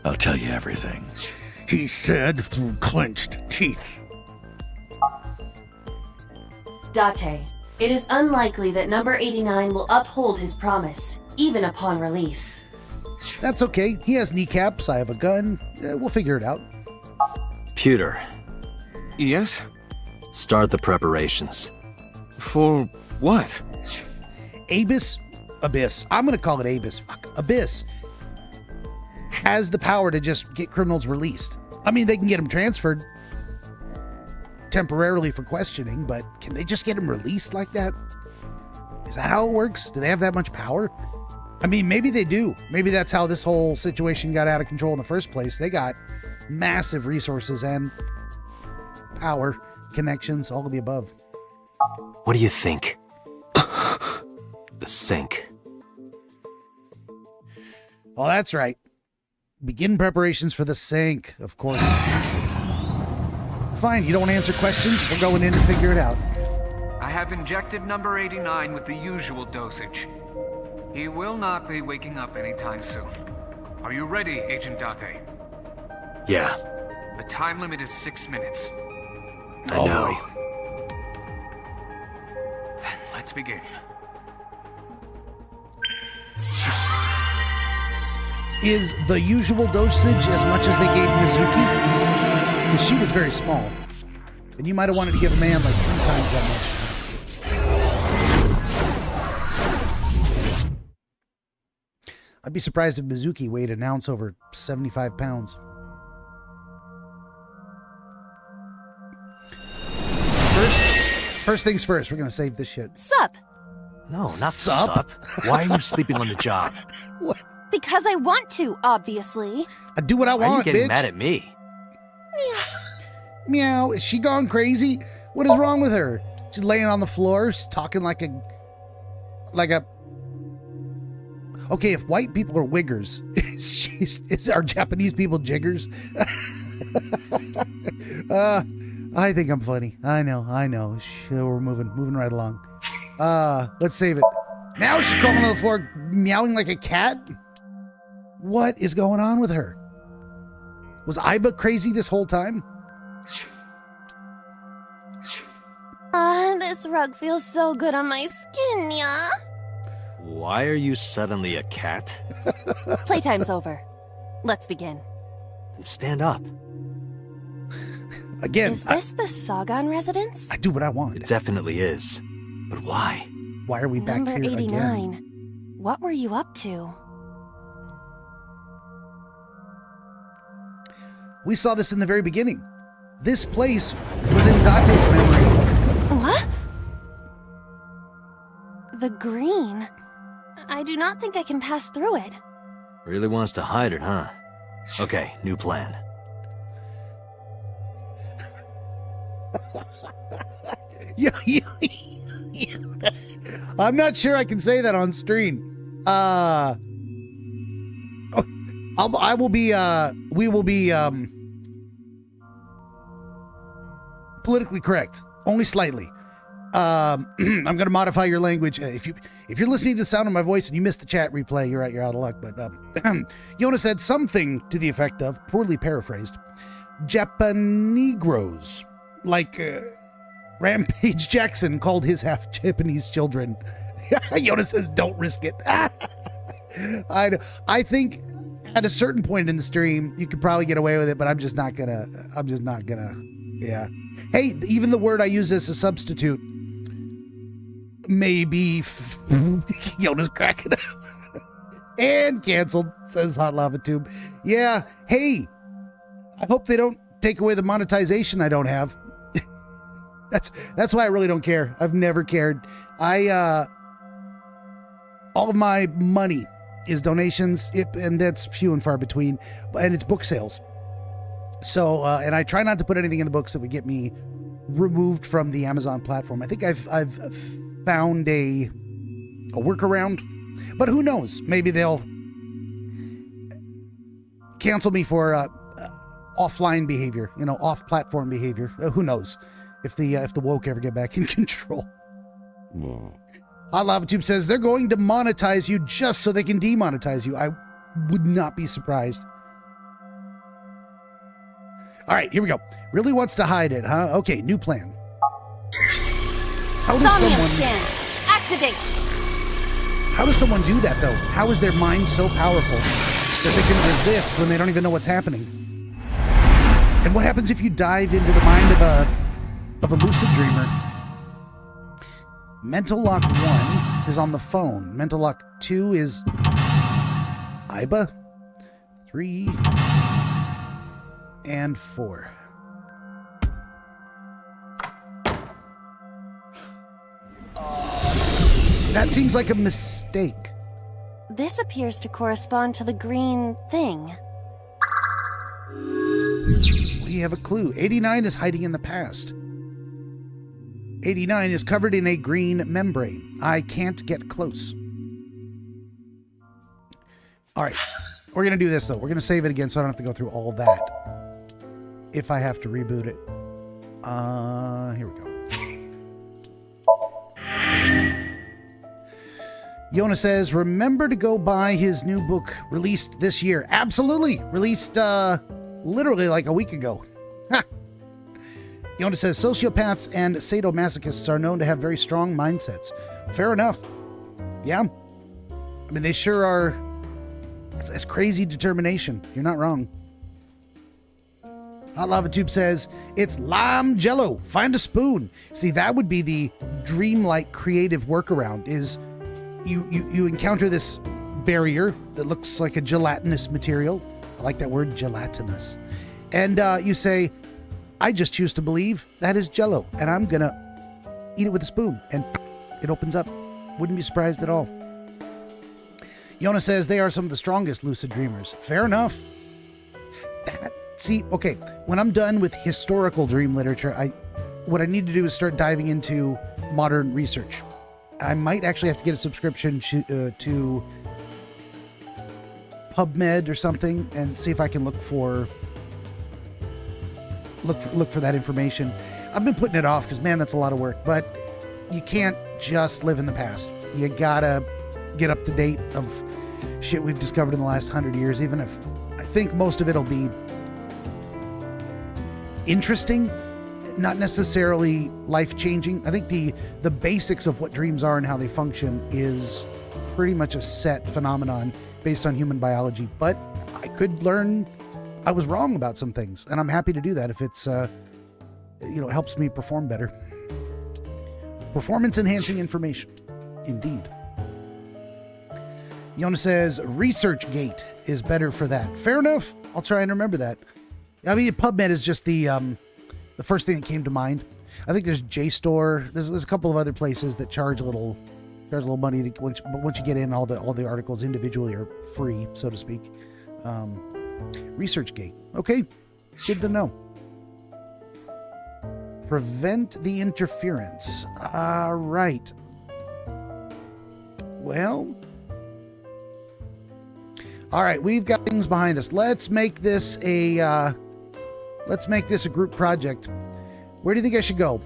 I'll tell you everything. He said through clenched teeth. Date, it is unlikely that number 89 will uphold his promise, even upon release. That's okay. He has kneecaps. I have a gun. We'll figure it out. Pewter, Yes? start the preparations. For what? Abyss. I'm going to call it Abyss. Fuck. Abyss has the power to just get criminals released. I mean, they can get them transferred temporarily for questioning, but can they just get them released like that? Is that how it works? Do they have that much power? I mean, maybe they do. Maybe that's how this whole situation got out of control in the first place. They got massive resources and power, connections, all of the above. What do you think? The sink. Oh, that's right. Begin preparations for the sink, of course. Fine, you don't want to answer questions? We're going in to figure it out. I have injected number 89 with the usual dosage. He will not be waking up anytime soon. Are you ready, Agent Date? Yeah, The time limit is 6 minutes. I know. Then let's begin. Is the usual dosage as much as they gave Mizuki? Because she was very small. And you might have wanted to give a man like 3 times that much. I'd be surprised if Mizuki weighed an ounce over 75 pounds. First things first, we're gonna save this shit. Sup? No, not Sup? sup. Why are you sleeping on the job? What? Because I want to, obviously. I do what I Why are you want, getting bitch. mad at me? Meow. Is she gone crazy? What is wrong with her? She's laying on the floor. She's talking like a. Okay, if white people are wiggers, is our Japanese people jiggers? I think I'm funny. I know. Sure, we're moving right along. Let's save it. Now she's crawling on the floor, meowing like a cat. What is going on with her? Was Iba crazy this whole time? This rug feels so good on my skin, yeah? Why are you suddenly a cat? Playtime's over. Let's begin. Then stand up. Again, Is this the Sagan residence? I do what I want. It definitely is. But why? Why are we back Number here 89. again? What were you up to? We saw this in the very beginning. This place was in Date's memory. What? The green. I do not think I can pass through it. Really wants to hide it, huh? Okay, new plan. I'm not sure I can say that on stream. We will be politically correct, only slightly. I'm going to modify your language. If you're listening to the sound of my voice and you missed the chat replay, you're out of luck. But Yona said something to the effect of, poorly paraphrased, Japanegros, like Rampage Jackson called his half Japanese children. Yona says, "Don't risk it." I think at a certain point in the stream, you could probably get away with it, but I'm just not gonna. Yeah. Hey, even the word I use as a substitute. Maybe Yoda's cracking up. And canceled, says Hot Lava Tube. Yeah, hey, I hope they don't take away the monetization I don't have. That's why I really don't care. I've never cared. All of my money is donations, and that's few and far between, and it's book sales. So, and I try not to put anything in the books that would get me removed from the Amazon platform. I think I've found a workaround, but who knows? Maybe they'll cancel me for offline behavior, off-platform behavior. Who knows? If the woke ever get back in control. Hot Lava Tube says they're going to monetize you just so they can demonetize you. I would not be surprised. All right, here we go. Really wants to hide it, huh? Okay, new plan. How does Somnium someone scan. Activate. How does someone do that though? How is their mind so powerful that they can resist when they don't even know what's happening? And what happens if you dive into the mind of a lucid dreamer? Mental Lock 1 is on the phone. Mental Lock 2 is Iba. 3 and 4. That seems like a mistake. This appears to correspond to the green thing. We have a clue. 89 is hiding in the past. 89 is covered in a green membrane. I can't get close. All right. We're going to do this, though. We're going to save it again so I don't have to go through all that. If I have to reboot it. Here we go. Yona says, remember to go buy his new book released this year. Absolutely. Released literally like a week ago. Ha! Yona says, sociopaths and sadomasochists are known to have very strong mindsets. Fair enough. Yeah. I mean, they sure are. It's crazy determination. You're not wrong. Hot Lava Tube says, it's lime jello. Find a spoon. See, that would be the dreamlike creative workaround is you encounter this barrier that looks like a gelatinous material. I like that word, gelatinous. And you say, I just choose to believe that is jello, and I'm gonna eat it with a spoon, and it opens up. Wouldn't be surprised at all. Yona says they are some of the strongest lucid dreamers. Fair enough. See, okay, when I'm done with historical dream literature, what I need to do is start diving into modern research. I might actually have to get a subscription to PubMed or something and see if I can look for that information. I've been putting it off because, man, that's a lot of work, but you can't just live in the past. You gotta get up to date of shit we've discovered in the last 100 years, even if I think most of it'll be interesting, not necessarily life-changing. I think the basics of what dreams are and how they function is pretty much a set phenomenon based on human biology, but I could learn I was wrong about some things, and I'm happy to do that if it's helps me perform better. Performance-enhancing information. Indeed. Yona says ResearchGate is better for that. Fair enough. I'll try and remember that. I mean, PubMed is just the first thing that came to mind. I think there's JSTOR. There's a couple of other places that charge a little money but once you get in, all the articles individually are free, so to speak. ResearchGate. Okay, good to know. Prevent the interference. All right. Well. All right, we've got things behind us. Let's make this a group project. Where do you think I should go?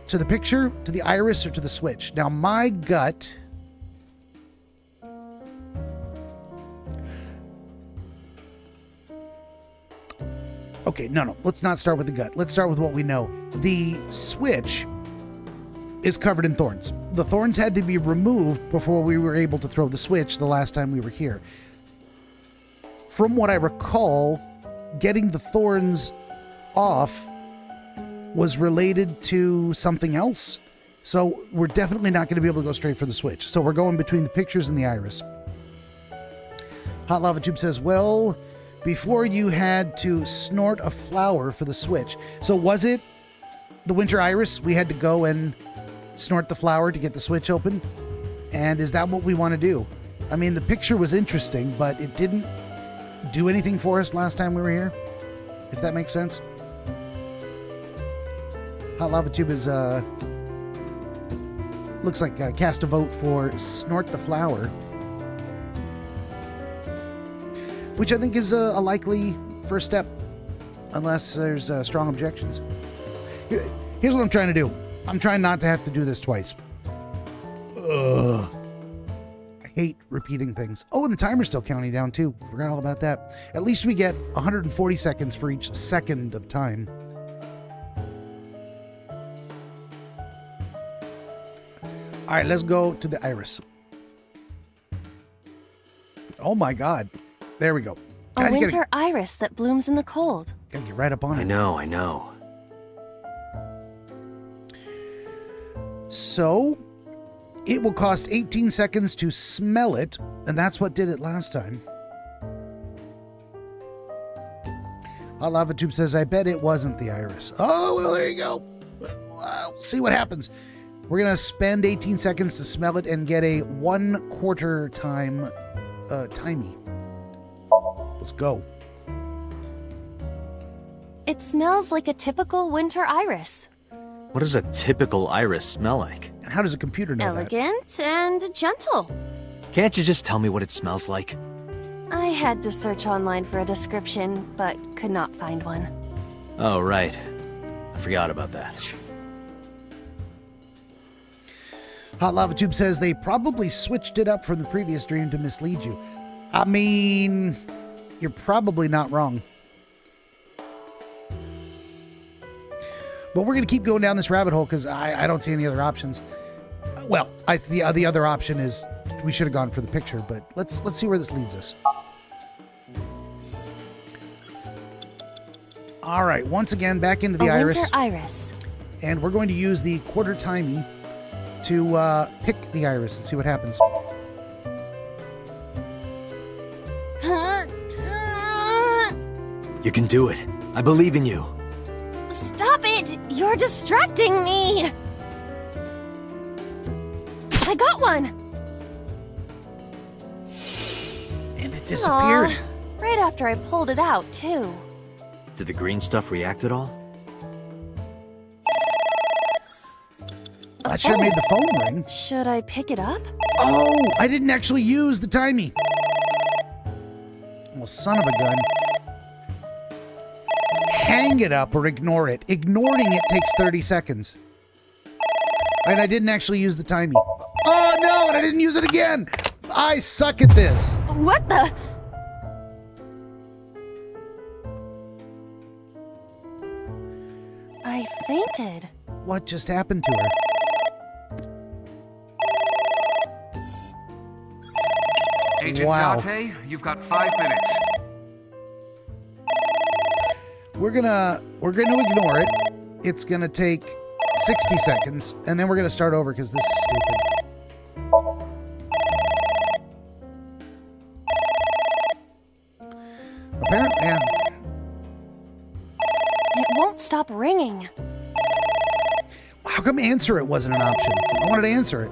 To the picture, to the iris, or to the switch? Now, my gut. Okay, no. Let's not start with the gut. Let's start with what we know. The switch is covered in thorns. The thorns had to be removed before we were able to throw the switch the last time we were here. From what I recall, getting the thorns off was related to something else. So we're definitely not going to be able to go straight for the switch. So we're going between the pictures and the iris. Hot Lava Tube says, well, before you had to snort a flower for the switch. So was it the winter iris? We had to go and snort the flower to get the switch open? And is that what we want to do? I mean, the picture was interesting, but it didn't do anything for us last time we were here, if that makes sense. Hot Lava Tube is looks like cast a vote for snort the flower, which I think is a likely first step, unless there's strong objections. Here's what I'm trying to do. I'm trying not to have to do this twice. Ugh. I hate repeating things. Oh, and the timer's still counting down too. Forgot all about that. At least we get 140 seconds for each second of time. All right, let's go to the iris. Oh my God. There we go. A winter iris that blooms in the cold. Gotta get right up on it. I know. So, it will cost 18 seconds to smell it, and that's what did it last time. Hot Lava Tube says, I bet it wasn't the iris. Oh, well, there you go. We'll see what happens. We're going to spend 18 seconds to smell it and get a 1/4 time timey. Let's go. It smells like a typical winter iris. What does a typical iris smell like? And how does a computer know Elegant and gentle. Can't you just tell me what it smells like? I had to search online for a description, but could not find one. Oh, right. I forgot about that. Hot Lava Tube says they probably switched it up from the previous dream to mislead you. I mean, you're probably not wrong. But we're going to keep going down this rabbit hole because I don't see any other options. Well, the other option is we should have gone for the picture, but let's see where this leads us. All right, once again, back into the iris. Winter iris. And we're going to use the 1/4 timey to pick the iris and see what happens. You can do it. I believe in you. Stop it! You're distracting me! I got one! And it disappeared. Aw, right after I pulled it out, too. Did the green stuff react at all? That sure made the phone ring. Should I pick it up? Oh, I didn't actually use the timey. Well, son of a gun. Hang it up or ignore it. Ignoring it takes 30 seconds. And I didn't actually use the timey. Oh no, and I didn't use it again. I suck at this. What the? I fainted. What just happened to her? Agent Wow. Date, you've got 5 minutes. We're gonna ignore it. It's gonna take 60 seconds, and then we're gonna start over because this is stupid. Apparently, yeah. It won't stop ringing. How come answer it wasn't an option? I wanted to answer it.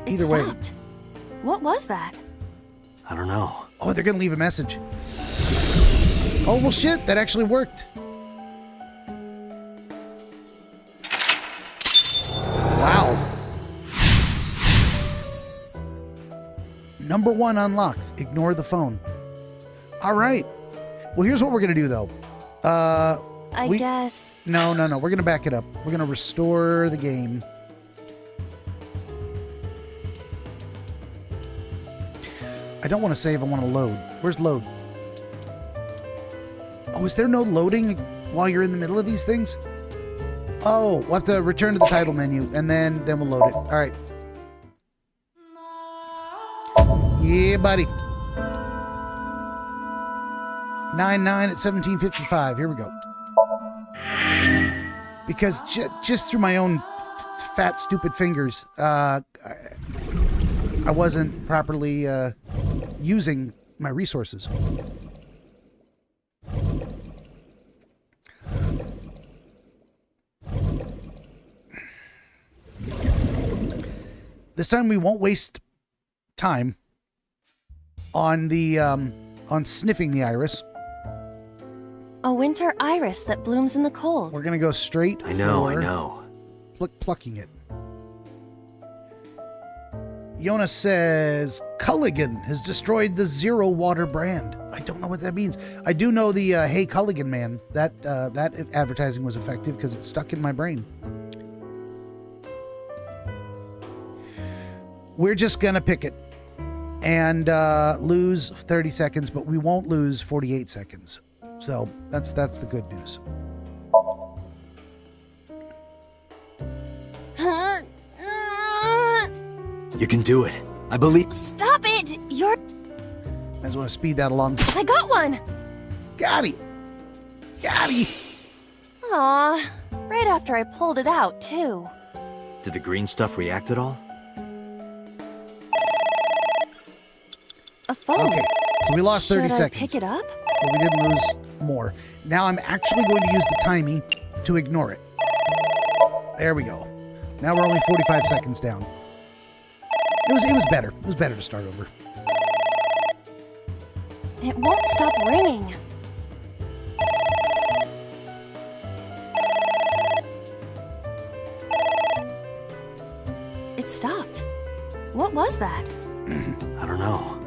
Either It way. stopped. What was that? I don't know. Oh, they're gonna leave a message. Oh, well, shit, that actually worked. Wow. Number 1 unlocked. Ignore the phone. All right. Well, here's what we're gonna do, though. I guess... No. We're gonna back it up. We're gonna restore the game. I don't want to save. I want to load. Where's load? Oh, is there no loading while you're in the middle of these things? Oh, we'll have to return to the title menu, and then we'll load it. All right. Yeah, buddy. 9/9 at 17:55. Here we go. Because just through my own fat, stupid fingers, I wasn't properly using my resources. This time we won't waste time on the on sniffing the iris. A winter iris that blooms in the cold. We're gonna go straight. I know. Plucking it. Jonas says Culligan has destroyed the Zero Water brand. I don't know what that means. I do know the Hey Culligan man. That advertising was effective because it stuck in my brain. We're just gonna pick it and lose 30 seconds, but we won't lose 48 seconds. So that's the good news. You can do it. I believe. Stop it! You're... I just want to speed that along. I got one! Got it. Aw, right after I pulled it out, too. Did the green stuff react at all? A phone. Okay, so we lost 30 Should I seconds. pick it up? But we didn't lose more. Now I'm actually going to use the timey to ignore it. There we go. Now we're only 45 seconds down. It was better. It was better to start over. It won't stop ringing. It stopped. What was that? I don't know.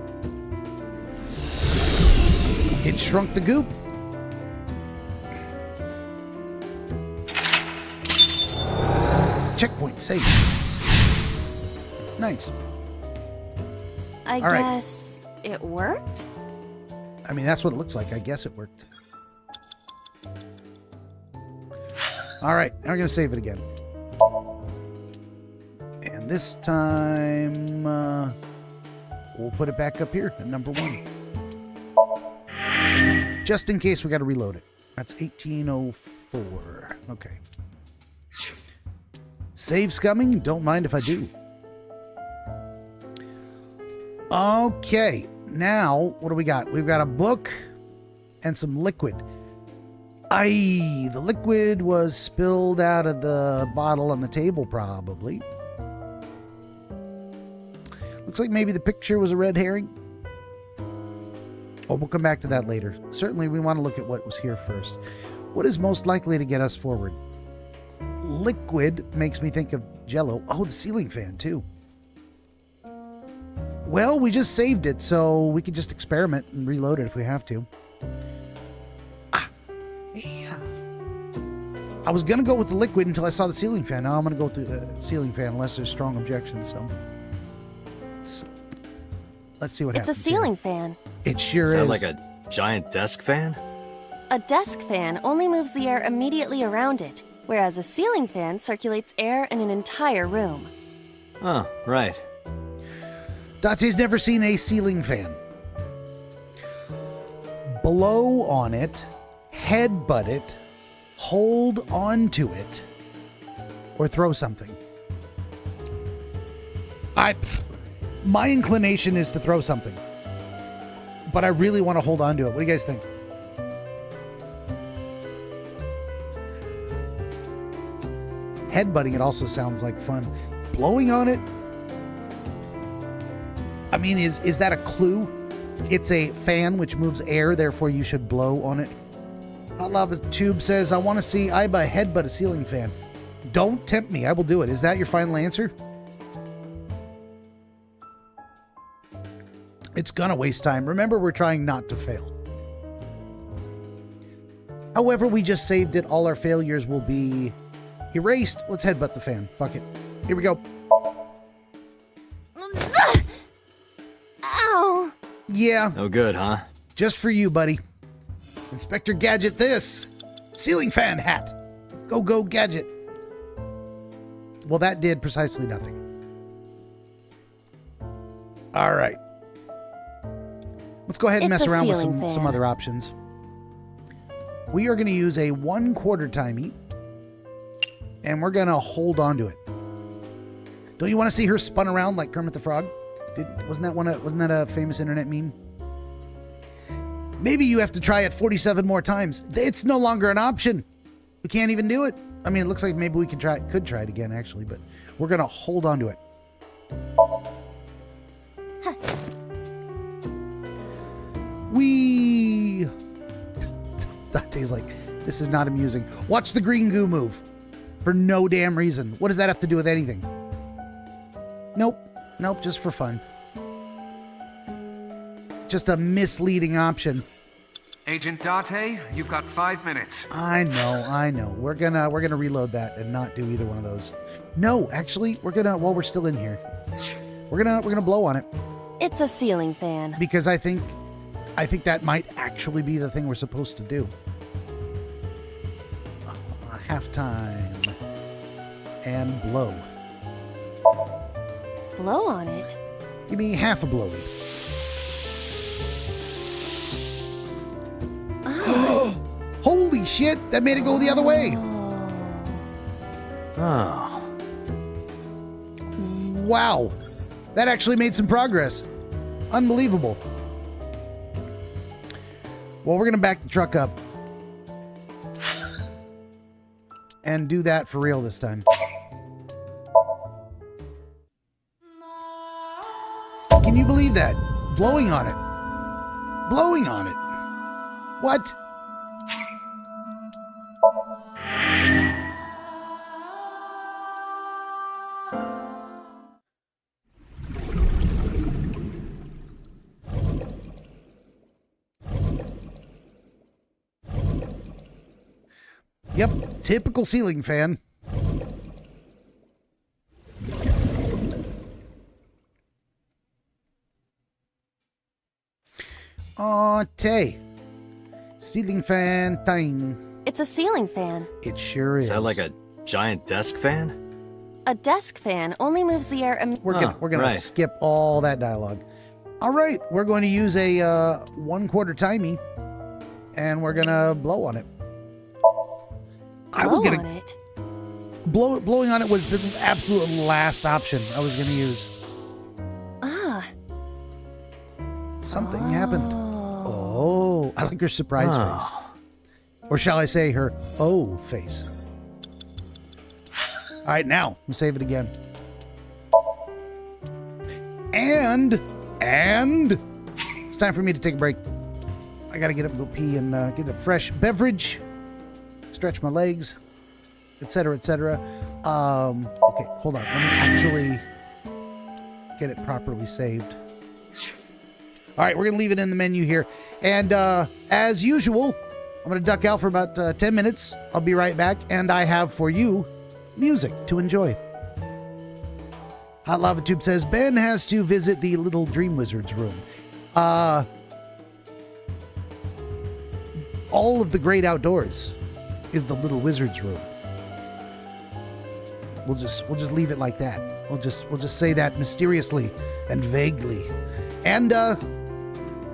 It shrunk the goop. Checkpoint safe. Nice. I All right. guess it worked? I mean, that's what it looks like. I guess it worked. All right, now we're going to save it again. And this time, we'll put it back up here at number 1. Just in case we got to reload it. That's 1804. Okay. Save scumming? Don't mind if I do. Okay. Now, what do we got? We've got a book and some liquid. The liquid was spilled out of the bottle on the table, probably. Looks like maybe the picture was a red herring. Oh, we'll come back to that later. Certainly, we want to look at what was here first. What is most likely to get us forward? Liquid makes me think of Jello. Oh, the ceiling fan, too. Well, we just saved it, so we could just experiment and reload it if we have to. Yeah. I was going to go with the liquid until I saw the ceiling fan. Now I'm going to go through the ceiling fan unless there's strong objections. So let's see what happens. It's a ceiling fan. It sure Is that is. like a giant desk fan? A desk fan only moves the air immediately around it, whereas a ceiling fan circulates air in an entire room. Oh, right. Date's never seen a ceiling fan. Blow on it, headbutt it, hold onto it, or throw something. My inclination is to throw something, but I really want to hold on to it. What do you guys think? Headbutting it also sounds like fun. Blowing on it? I mean, is that a clue? It's a fan which moves air, therefore you should blow on it. Hot Lava Tube says, I want to see Iba headbutt a ceiling fan. Don't tempt me. I will do it. Is that your final answer? It's gonna waste time. Remember, we're trying not to fail. However, we just saved it. All our failures will be erased. Let's headbutt the fan. Fuck it. Here we go. Ow! Yeah. No good, huh? Just for you, buddy. Inspector Gadget this. Ceiling fan hat. Go, go, Gadget. Well, that did precisely nothing. All right. Let's go ahead and mess around with some other options. We are going to use a 1/4 timey, and we're going to hold on to it. Don't you want to see her spun around like Kermit the Frog? Wasn't that a famous internet meme? Maybe you have to try it 47 more times. It's no longer an option. We can't even do it. I mean, it looks like maybe we could try it again, actually, but we're going to hold on to it. Huh. Dante's like, this is not amusing. Watch the green goo move. For no damn reason. What does that have to do with anything? Nope. Nope, just for fun. Just a misleading option. Agent Date, you've got 5 minutes. I know. We're gonna reload that and not do either one of those. No, actually, while we're still in here, we're gonna blow on it. It's a ceiling fan. Because I think that might actually be the thing we're supposed to do. Halftime. And blow. Blow on it? Give me half a blowy. Holy shit! That made it go the other way! Oh. Wow. That actually made some progress. Unbelievable. Well, we're going to back the truck up. And do that for real this time. Can you believe that? Blowing on it. Blowing on it. What? Yep, typical ceiling fan. Oh, Tay. Ceiling fan thing. It's a ceiling fan. It sure is. Is that like a giant desk fan? A desk fan only moves the air. We're gonna right. skip all that dialogue. All right, we're going to use a 1/4 timey, and we're gonna blow on it. Blowing on it was the absolute last option I was gonna use. Something happened. Oh, I like her surprise face. Or shall I say her O face? All right, now, I'm save it again. And it's time for me to take a break. I gotta get up and go pee and get a fresh beverage, stretch my legs, etc., etc. Okay, hold on. Let me actually get it properly saved. All right, we're gonna leave it in the menu here. And as usual, I'm gonna duck out for about 10 minutes. I'll be right back, and I have for you music to enjoy. Hot Lava Tube says, Ben has to visit the little DreamWizard's room. All of the great outdoors is the little wizard's room. We'll just leave it like that. We'll just say that mysteriously and vaguely. And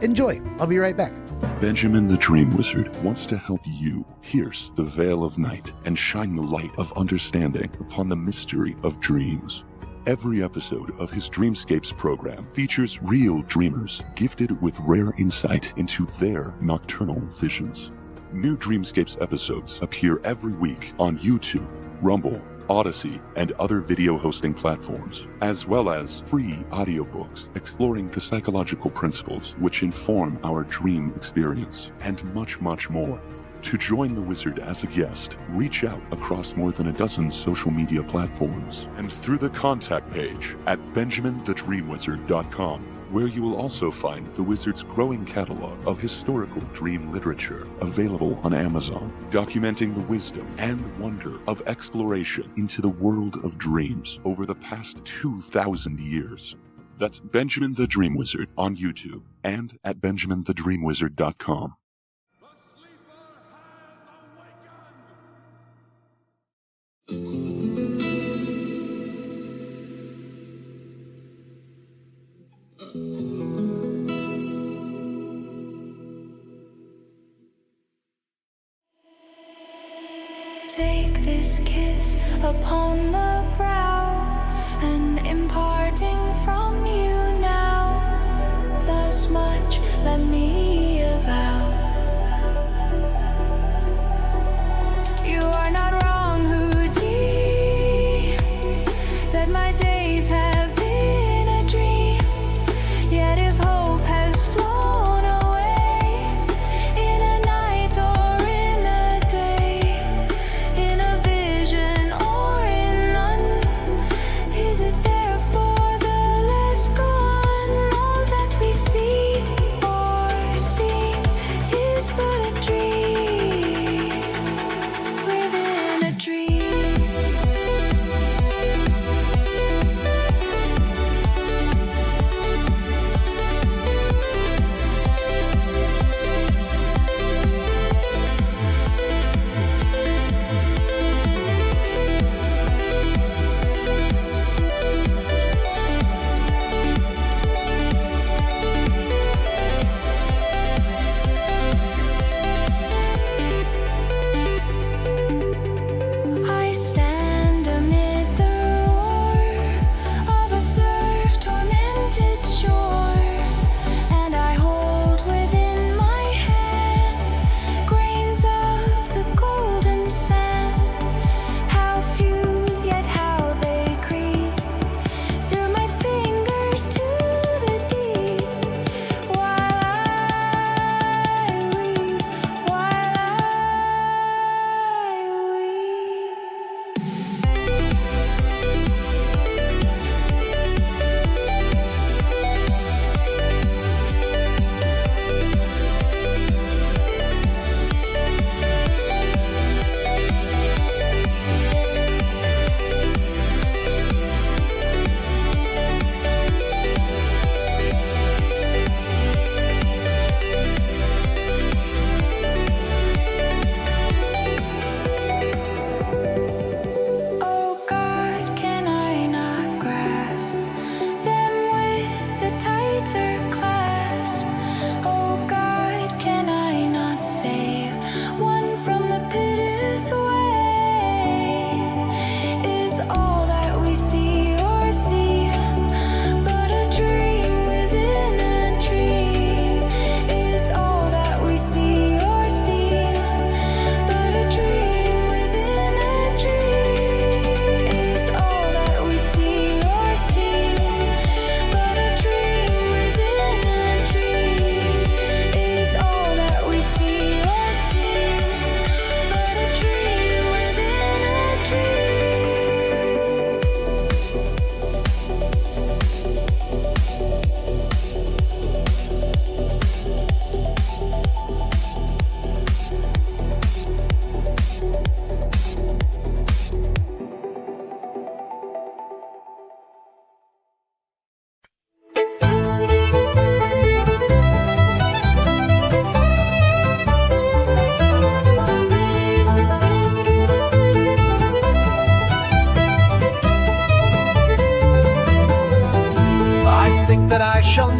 enjoy. I'll be right back. Benjamin the Dream Wizard wants to help you pierce the veil of night and shine the light of understanding upon the mystery of dreams. Every episode of his Dreamscapes program features real dreamers gifted with rare insight into their nocturnal visions. New Dreamscapes episodes appear every week on YouTube, Rumble, Odyssey, and other video hosting platforms, as well as free audiobooks exploring the psychological principles which inform our dream experience, and much, much more. To join the Wizard as a guest, reach out across more than a dozen social media platforms and through the contact page at benjaminthedreamwizard.com, where you will also find the Wizard's growing catalog of historical dream literature available on Amazon, documenting the wisdom and wonder of exploration into the world of dreams over the past 2,000 years. That's Benjamin the Dream Wizard on YouTube and at benjaminthedreamwizard.com. Take this kiss upon the brow, and imparting from you now, thus much let me avow. You are not wrong who deem that my days have been a dream, yet if hope has flown away in a night or in a day, in a vision or in none, is it there for the less gone? All that we see or see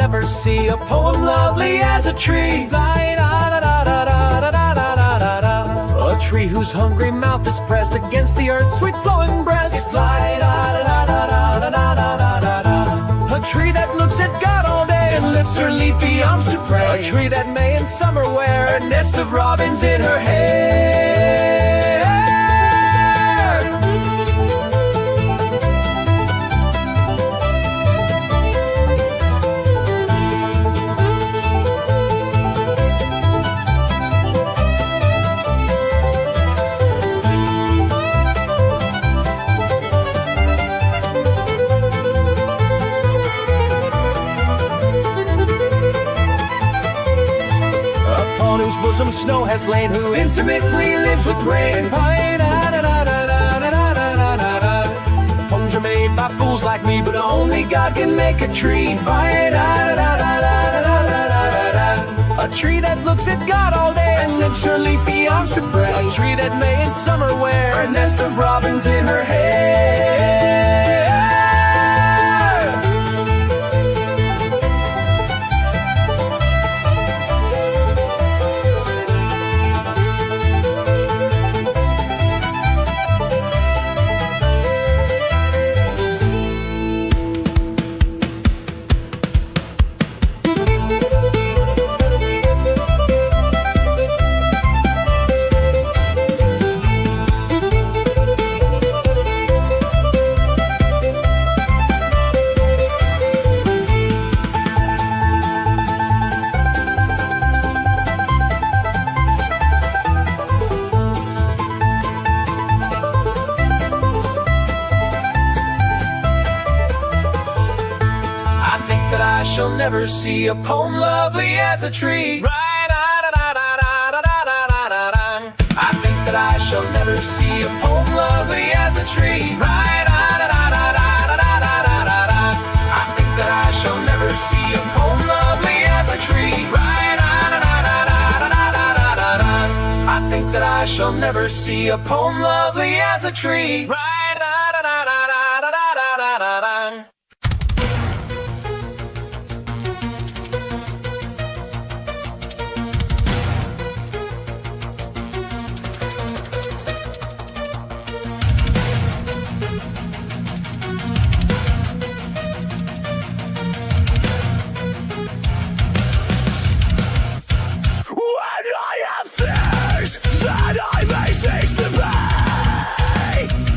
never see a poem lovely as a tree. A tree whose hungry mouth is pressed against the earth's sweet flowing breast. A tree that looks at God all day and lifts her leafy arms to pray. A tree that may in summer wear a nest of robins in her hair. Whose bosom snow has lain, who intermittently lives with rain. Homes are made by fools like me, but only God can make a tree. A tree that looks at God all day and lifts her leafy arms to pray. A tree that may in summer wear a nest of robins in her hair. Shall never see a poem lovely as a tree. I think that I shall never see a poem lovely as a tree. I think that I shall never see a poem lovely as a tree. I think that I shall never see a poem lovely as a tree. That I may cease to be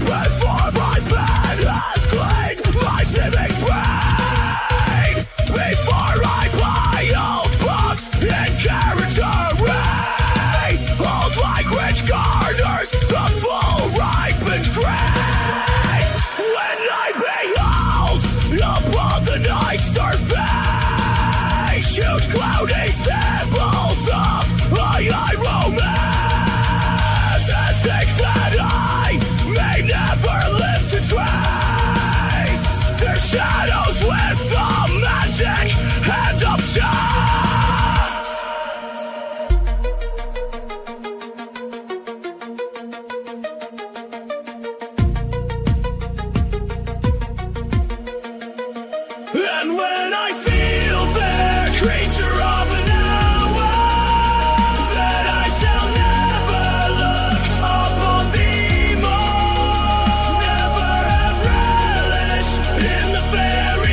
before my pen has cleaned my civic brain, before I buy old books in character-ray, hold like rich gardeners the full ripened grain. When I behold upon the night's dark face huge cloudy symbols of I romance, and think that I may never live to trace their shadows with the magic hand of chance. And when I feel their creature of an hour, that I shall never look upon thee more, never have relish in the very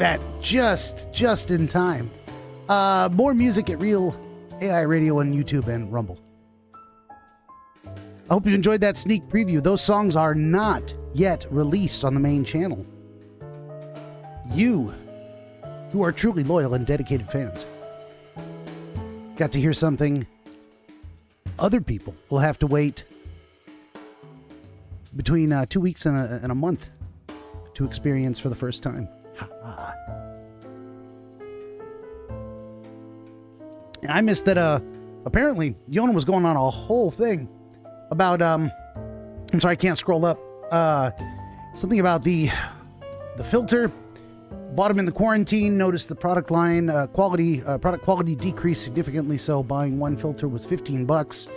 at that. Just in time. More music at Real AI Radio on YouTube and Rumble. I hope you enjoyed that sneak preview. Those songs are not yet released on the main channel. You, who are truly loyal and dedicated fans, got to hear something other people will have to wait between 2 weeks and a month to experience for the first time. And I missed that apparently Yona was going on a whole thing about I'm sorry, I can't scroll up. Something about the filter. Bought them in the quarantine. Noticed the product line product quality decreased significantly. So buying one filter was $15.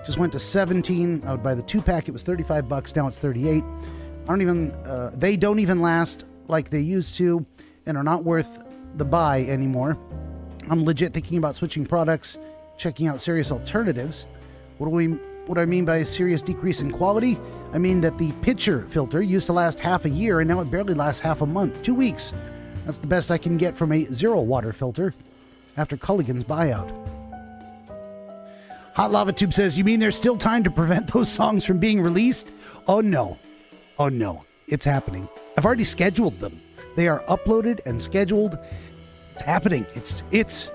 Just went to 17. I would buy the 2-pack. It was $35. Now it's 38. They don't even last like they used to, and are not worth the buy anymore. I'm legit thinking about switching products, checking out serious alternatives. What do I mean by a serious decrease in quality? I mean that the pitcher filter used to last half a year, and now it barely lasts half a month. 2 weeks. That's the best I can get from a zero-water filter after Culligan's buyout. Hot Lava Tube says, you mean there's still time to prevent those songs from being released? Oh no. It's happening. I've already scheduled them. They are uploaded and scheduled. It's happening. It's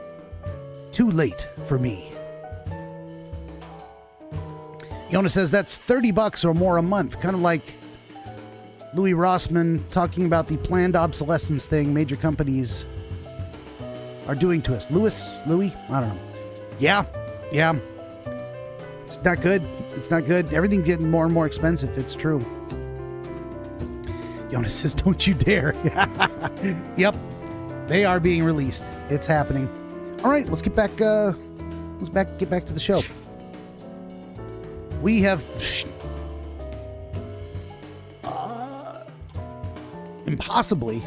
too late for me. Yona says that's $30 or more a month, kind of like Louis Rossman talking about the planned obsolescence thing major companies are doing to us. Louis? I don't know. Yeah. It's not good. Everything's getting more and more expensive. It's true. Yona says, don't you dare. Yep. They are being released. It's happening. All right, let's get back to the show. We have impossibly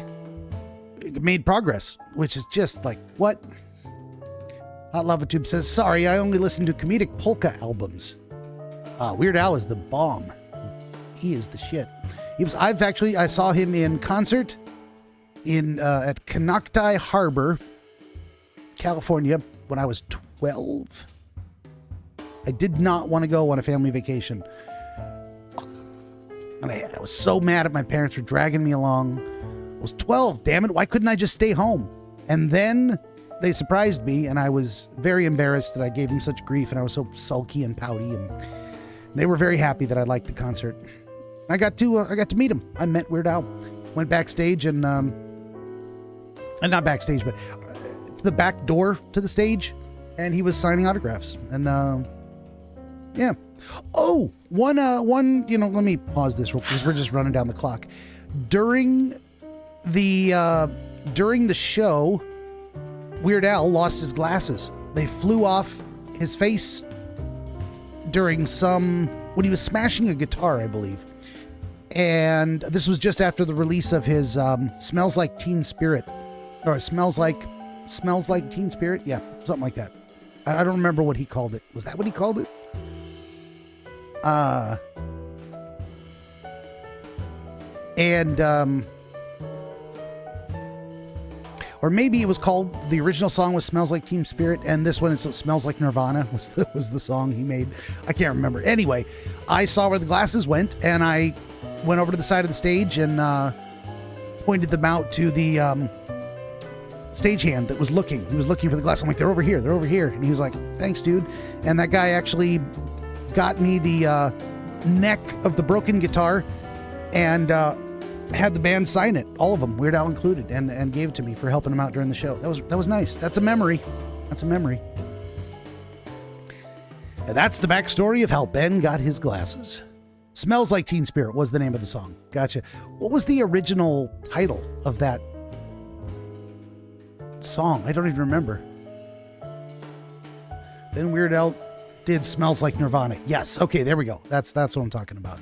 made progress, which is just like, what? Hot Lava Tube says, sorry, I only listen to comedic polka albums. Weird Al is the bomb. He is the shit. I saw him in concert at Canocti Harbor, California, when I was 12. I did not want to go on a family vacation. I was so mad at my parents for dragging me along. I was 12, damn it. Why couldn't I just stay home? And then they surprised me, and I was very embarrassed that I gave them such grief, and I was so sulky and pouty, and they were very happy that I liked the concert. I got to meet him. I met Weird Al. Went backstage and not backstage, but to the back door to the stage, and he was signing autographs. And yeah. Oh, one, let me pause this real quick because we're just running down the clock. During the show, Weird Al lost his glasses. They flew off his face when he was smashing a guitar, I believe. And this was just after the release of his Smells Like Teen Spirit, or Smells Like Teen Spirit. Yeah, something like that. I don't remember what he called it. Was that what he called it? Or maybe it was called, the original song was Smells Like Teen Spirit, and this one is Smells Like Nirvana was the song he made. I can't remember. Anyway, I saw where the glasses went, and I went over to the side of the stage and pointed them out to the stagehand that was looking. He was looking for the glasses. I'm like, they're over here. And he was like, thanks, dude. And that guy actually got me the neck of the broken guitar and had the band sign it, all of them, Weird Al included, and gave it to me for helping him out during the show. That was nice. That's a memory. And that's the backstory of how Ben got his glasses. Smells Like Teen Spirit was the name of the song. Gotcha. What was the original title of that song? I don't even remember. Then Weird Al did Smells Like Nirvana. Yes. Okay, there we go. That's what I'm talking about.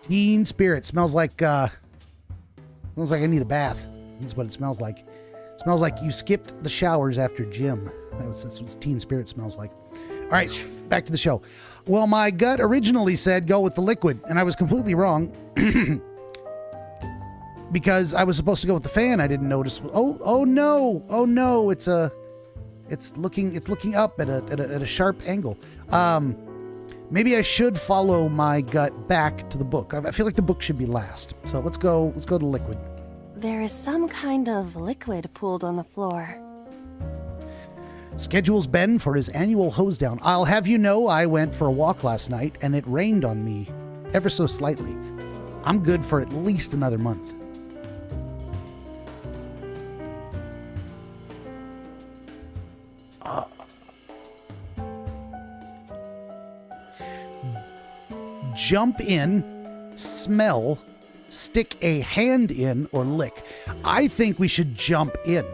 Teen Spirit smells like I need a bath. That's what it smells like. It smells like you skipped the showers after gym. That's what Teen Spirit smells like. All right, back to the show. Well, my gut originally said go with the liquid, and I was completely wrong. because I was supposed to go with the fan. I didn't notice. Oh no! It's looking up at a sharp angle. Maybe I should follow my gut back to the book. I feel like the book should be last. So let's go to liquid. There is some kind of liquid pooled on the floor. Schedules Ben for his annual hose down. I'll have you know I went for a walk last night and it rained on me ever so slightly. I'm good for at least another month. Jump in, smell, stick a hand in, or lick. I think we should jump in.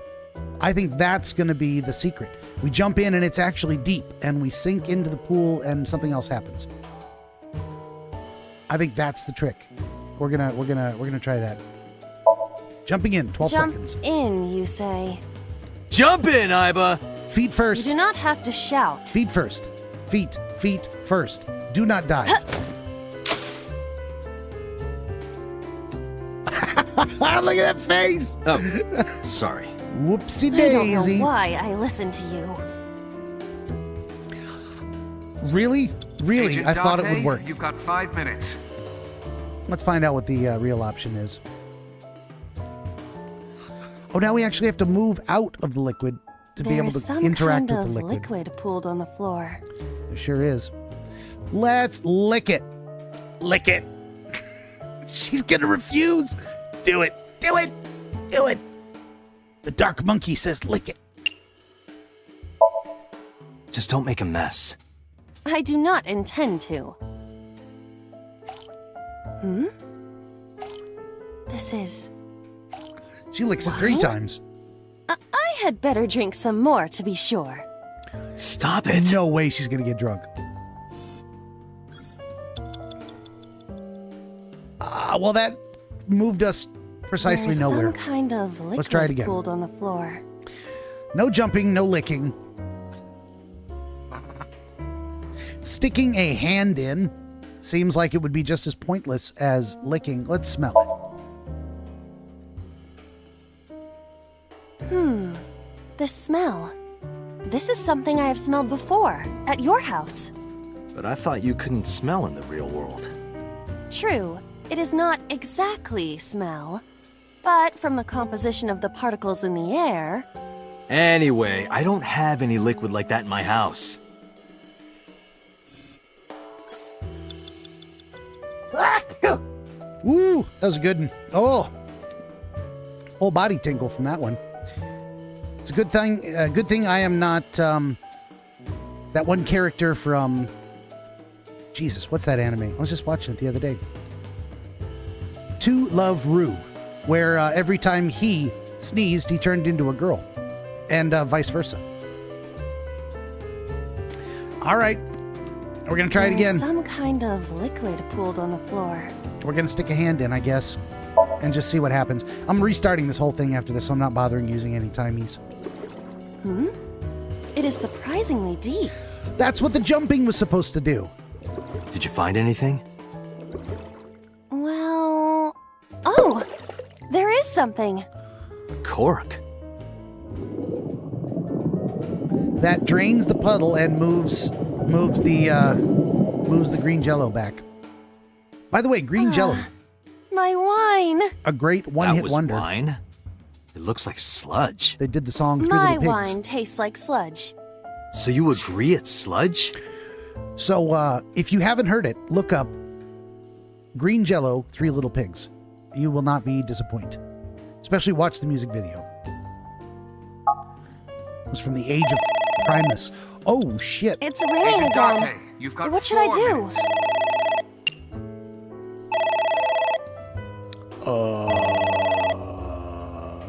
I think that's going to be the secret. We jump in and it's actually deep, and we sink into the pool and something else happens. I think that's the trick. We're gonna try that. Jumping in, 12 seconds. Jump in, you say. Jump in, Iba! Feet first. You do not have to shout. Feet first. Feet first. Do not dive. Look at that face. Oh, sorry. Whoopsie I don't daisy. know why I listened to you. Really? Agent I thought it Date, would work. You've got 5 minutes. Let's find out what the real option is. Oh, now we actually have to move out of the liquid to be able to interact with the liquid. Liquid pooled on the floor. There sure is. Let's lick it. Lick it. She's gonna refuse. Do it. Do it. Do it. The dark monkey says lick it. Just don't make a mess. I do not intend to. This is... She licks it 3 times. I had better drink some more to be sure. Stop it. No way she's gonna get drunk. Well, that moved us precisely There's nowhere. some kind of liquid Let's try it again. pooled on the floor. No jumping, no licking. Sticking a hand in seems like it would be just as pointless as licking. Let's smell it. The smell. This is something I have smelled before, at your house. But I thought you couldn't smell in the real world. True, it is not exactly smell, but from the composition of the particles in the air... Anyway, I don't have any liquid like that in my house. Woo, that was a good one. Oh, whole body tingle from that one. It's a good thing I am not that one character from Jesus. What's that anime? I was just watching it the other day. To Love Ru, where every time he sneezed, he turned into a girl, and vice versa. All right, we're gonna try it again. Some kind of liquid pooled on the floor. We're gonna stick a hand in, I guess, and just see what happens. I'm restarting this whole thing after this, so I'm not bothering using any timies. It is surprisingly deep. That's what the jumping was supposed to do. Did you find anything? Well... Oh! There is something. A cork. That drains the puddle and moves the green jello back. By the way, green jello. My wine! A great one-hit wonder. Wine? It looks like sludge. They did the song Three My Little Pigs. wine tastes like sludge. So you agree it's sludge? So, if you haven't heard it, look up Green Jello, Three Little Pigs. You will not be disappointed. Especially watch the music video. It was from the age of Primus. Oh, shit. It's raining Agent again. Date, you've got What should I 4 do? minutes.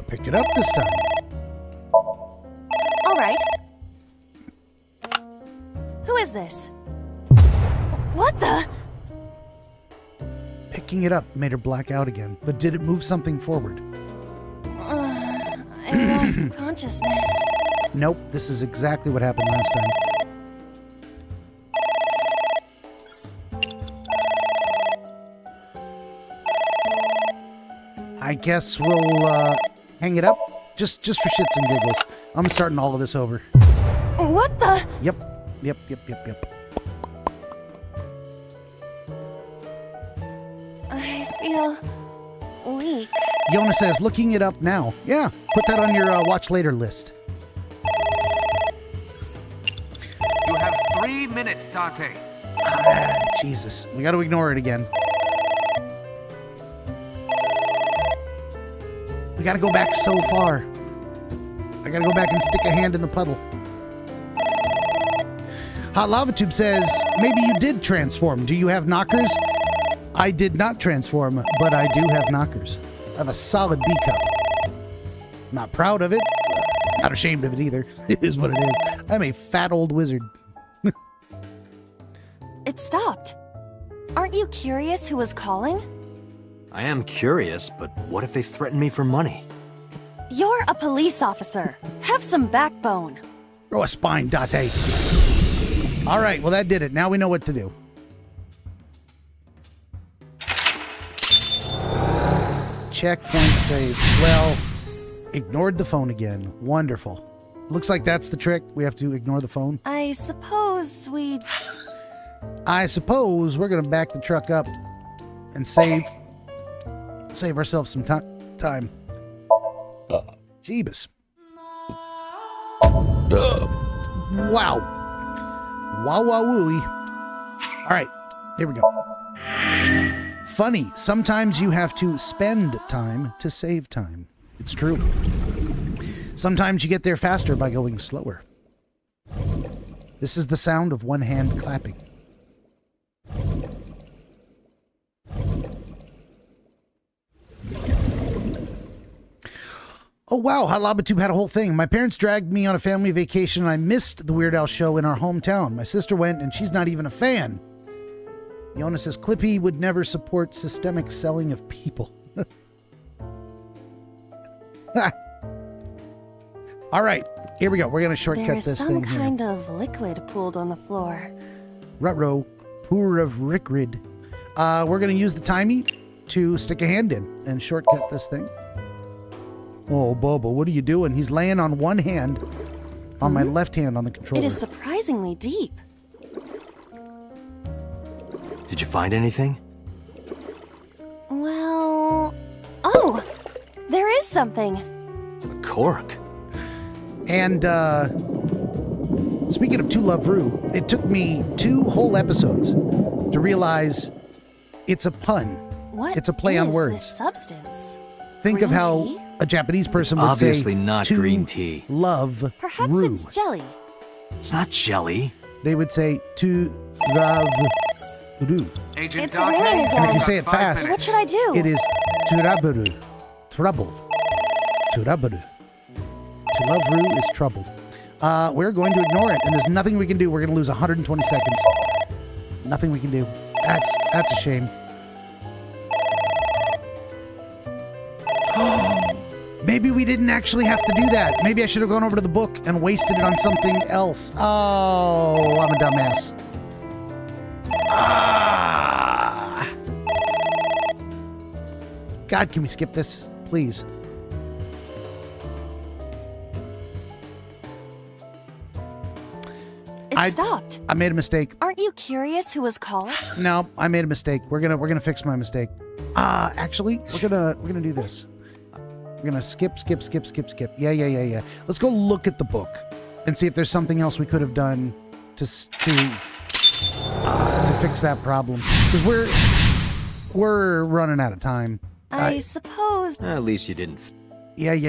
Pick it up this time. All right. Who is this? What the? Picking it up made her black out again, but did it move something forward? I lost consciousness. Nope, this is exactly what happened last time. I guess we'll hang it up just for shits and giggles. I'm starting all of this over. What the? Yep. I feel weak. Yona says, looking it up now. Yeah, put that on your watch later list. You have 3 minutes, Date. Jesus, we got to ignore it again. We got to go back so far. I got to go back and stick a hand in the puddle. Hot Lava Tube says, maybe you did transform. Do you have knockers? I did not transform, but I do have knockers. I have a solid B cup. Not proud of it. Not ashamed of it either. It is what it is. I'm a fat old wizard. It stopped. Aren't you curious who was calling? I am curious, but what if they threaten me for money? You're a police officer. Have some backbone. Grow a spine, Date. All right, well, that did it. Now we know what to do. Checkpoint save. Well, ignored the phone again. Wonderful. Looks like that's the trick. We have to ignore the phone. I suppose we're going to back the truck up and save ourselves some time. Jeebus. Wow. Wow, wow, wooey. All right, here we go. Funny, sometimes you have to spend time to save time. It's true. Sometimes you get there faster by going slower. This is the sound of one hand clapping. Oh, wow. Hot Lava Tube had a whole thing. My parents dragged me on a family vacation, and I missed the Weird Al show in our hometown. My sister went, and she's not even a fan. Yona says, Clippy would never support systemic selling of people. All right. Here we go. We're going to shortcut this thing here. There's some kind of liquid pooled on the floor. Rutrow. Poor of Rickrid. We're going to use the timey to stick a hand in and shortcut this thing. Oh, Bubba, what are you doing? He's laying on one hand, on my left hand on the controller. It is surprisingly deep. Did you find anything? Well... Oh! There is something. A cork. And, speaking of To Love Rue, it took me 2 whole episodes to realize it's a pun. What it's a play on words. This substance? Think Green of how tea? a Japanese person It's would say, obviously not to green tea. love Perhaps Rue. it's jelly. It's not jelly. They would say, to love Rue. Agent It's Date, ringing again. And if you say it 5 fast, What should I do? it is Turaburu. Trouble. Turaburu. To love Rue is trouble. We're going to ignore it, and there's nothing we can do. We're going to lose 120 seconds. Nothing we can do. That's a shame. Maybe we didn't actually have to do that. Maybe I should have gone over to the book and wasted it on something else. Oh, I'm a dumbass. God, can we skip this? Please. It stopped. I made a mistake. Aren't you curious who was calling? No, I made a mistake. We're gonna fix my mistake. Actually, we're gonna do this. We're gonna skip. Yeah. Let's go look at the book and see if there's something else we could have done to fix that problem. Because we're running out of time. I suppose. At least you didn't. Yeah.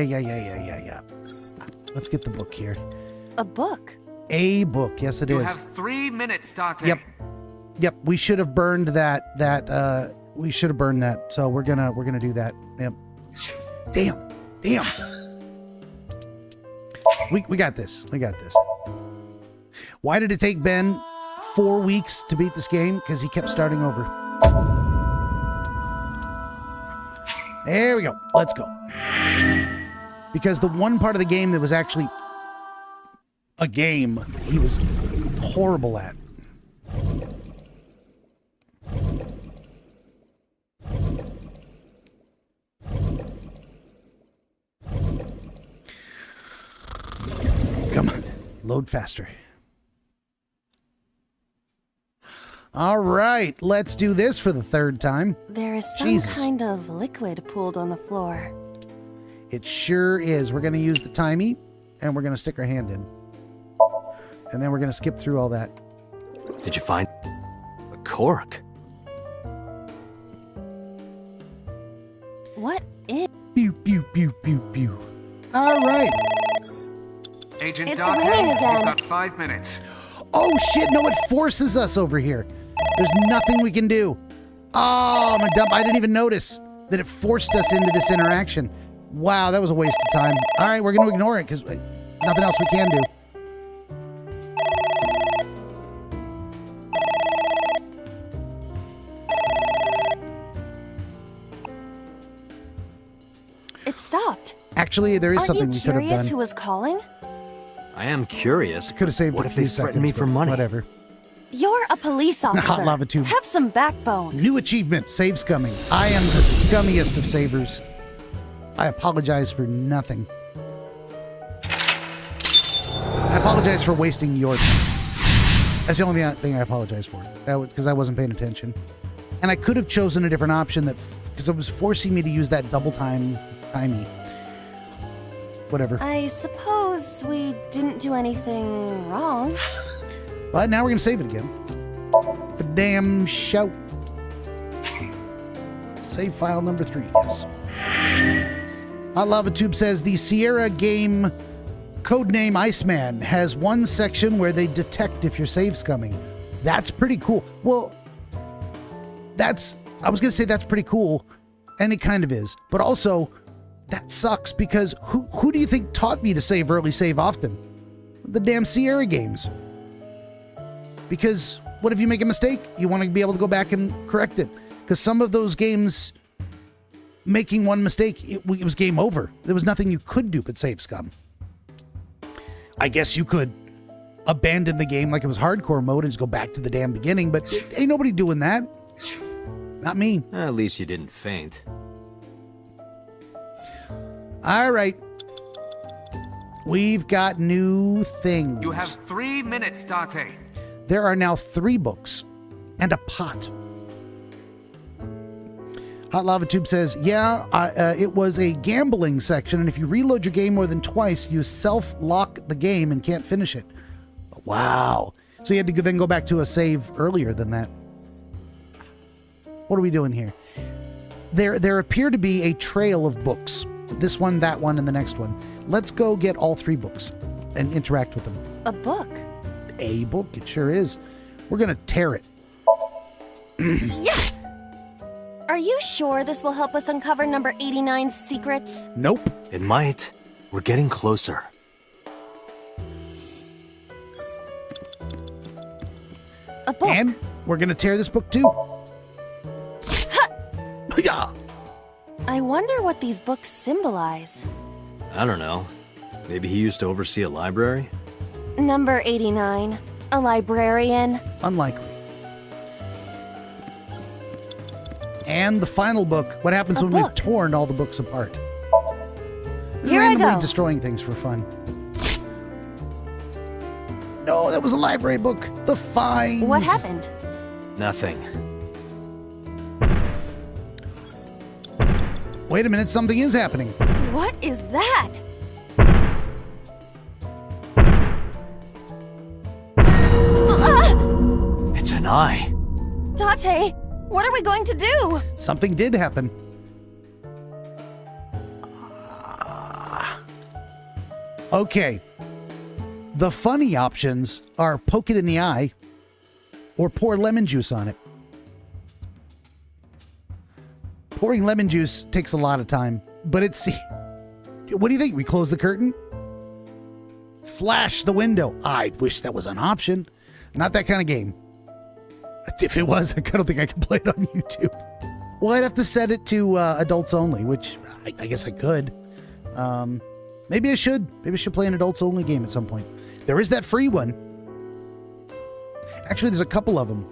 Let's get the book here. A book. A book, yes it you is. have 3 minutes, Date. Yep. We should have burned that. We should have burned that. So we're gonna do that. Yep. Damn. We got this. Why did it take Ben 4 weeks to beat this game? Because he kept starting over. There we go. Let's go. Because the one part of the game that was actually a game, he was horrible at. Come on. Load faster. All right. Let's do this for the third time. There is some Jesus. kind of liquid pooled on the floor. It sure is. We're going to use the timey, and we're going to stick our hand in. And then we're going to skip through all that. Did you find a cork? What is... Pew, pew, pew, pew, pew. All right. Agent It's Dante, raining you've again. got 5 minutes. Oh, shit. No, it forces us over here. There's nothing we can do. Oh, I'm a dump. I didn't even notice that it forced us into this interaction. Wow, that was a waste of time. All right, we're going to ignore it because nothing else we can do. It stopped. Actually, there is Aren't something you we could have curious done. who was calling? I am curious. Could have saved What a if few they seconds. threatened me for but money? Whatever. You're a police officer. Hot lava tube. Have some backbone. New achievement, save scumming. I am the scummiest of savers. I apologize for nothing. I apologize for wasting your time. That's the only thing I apologize for. That was because I wasn't paying attention. And I could have chosen a different option that because it was forcing me to use that double timey. Whatever. I suppose we didn't do anything wrong. But now we're going to save it again. For damn shout. Save file number 3, yes. Hot Lava Tube says the Sierra game codename Iceman has one section where they detect if your save's coming. That's pretty cool. Well, I was going to say that's pretty cool, and it kind of is. But also, that sucks because who do you think taught me to save early, save often? The damn Sierra games. Because what if you make a mistake? You want to be able to go back and correct it. Because some of those games, making one mistake, it was game over. There was nothing you could do but save scum. I guess you could abandon the game like it was hardcore mode and just go back to the damn beginning, but ain't nobody doing that. Not me. At least you didn't faint. All right. We've got new things. You have 3 minutes, Dante. There are now 3 books and a pot. Hot Lava Tube says, yeah, it was a gambling section, and if you reload your game more than twice, you self-lock the game and can't finish it. Wow. So you had to then go back to a save earlier than that. What are we doing here? There appear to be a trail of books. This one, that one, and the next one. Let's go get all 3 books and interact with them. A book? A book, it sure is. We're going to tear it. Yeah! Are you sure this will help us uncover number 89's secrets? Nope. It might. We're getting closer. A book. And we're going to tear this book too. Yeah. I wonder what these books symbolize. I don't know. Maybe he used to oversee a library? Number 89. A librarian. Unlikely. And the final book, what happens A when book. we've torn all the books apart? Here I Randomly go. destroying things for fun. No, that was a library book. The Fines. What happened? Nothing. Wait a minute, something is happening. What is that? It's an eye. Date, what are we going to do? Something did happen. Okay. The funny options are poke it in the eye or pour lemon juice on it. Pouring lemon juice takes a lot of time, but it's... What do you think? We close the curtain? Flash the window. I wish that was an option. Not that kind of game. If it was, I don't think I could play it on YouTube. Well, I'd have to set it to adults only, which I guess I could. Maybe I should. Maybe I should play an adults only game at some point. There is that free one. Actually, there's a couple of them.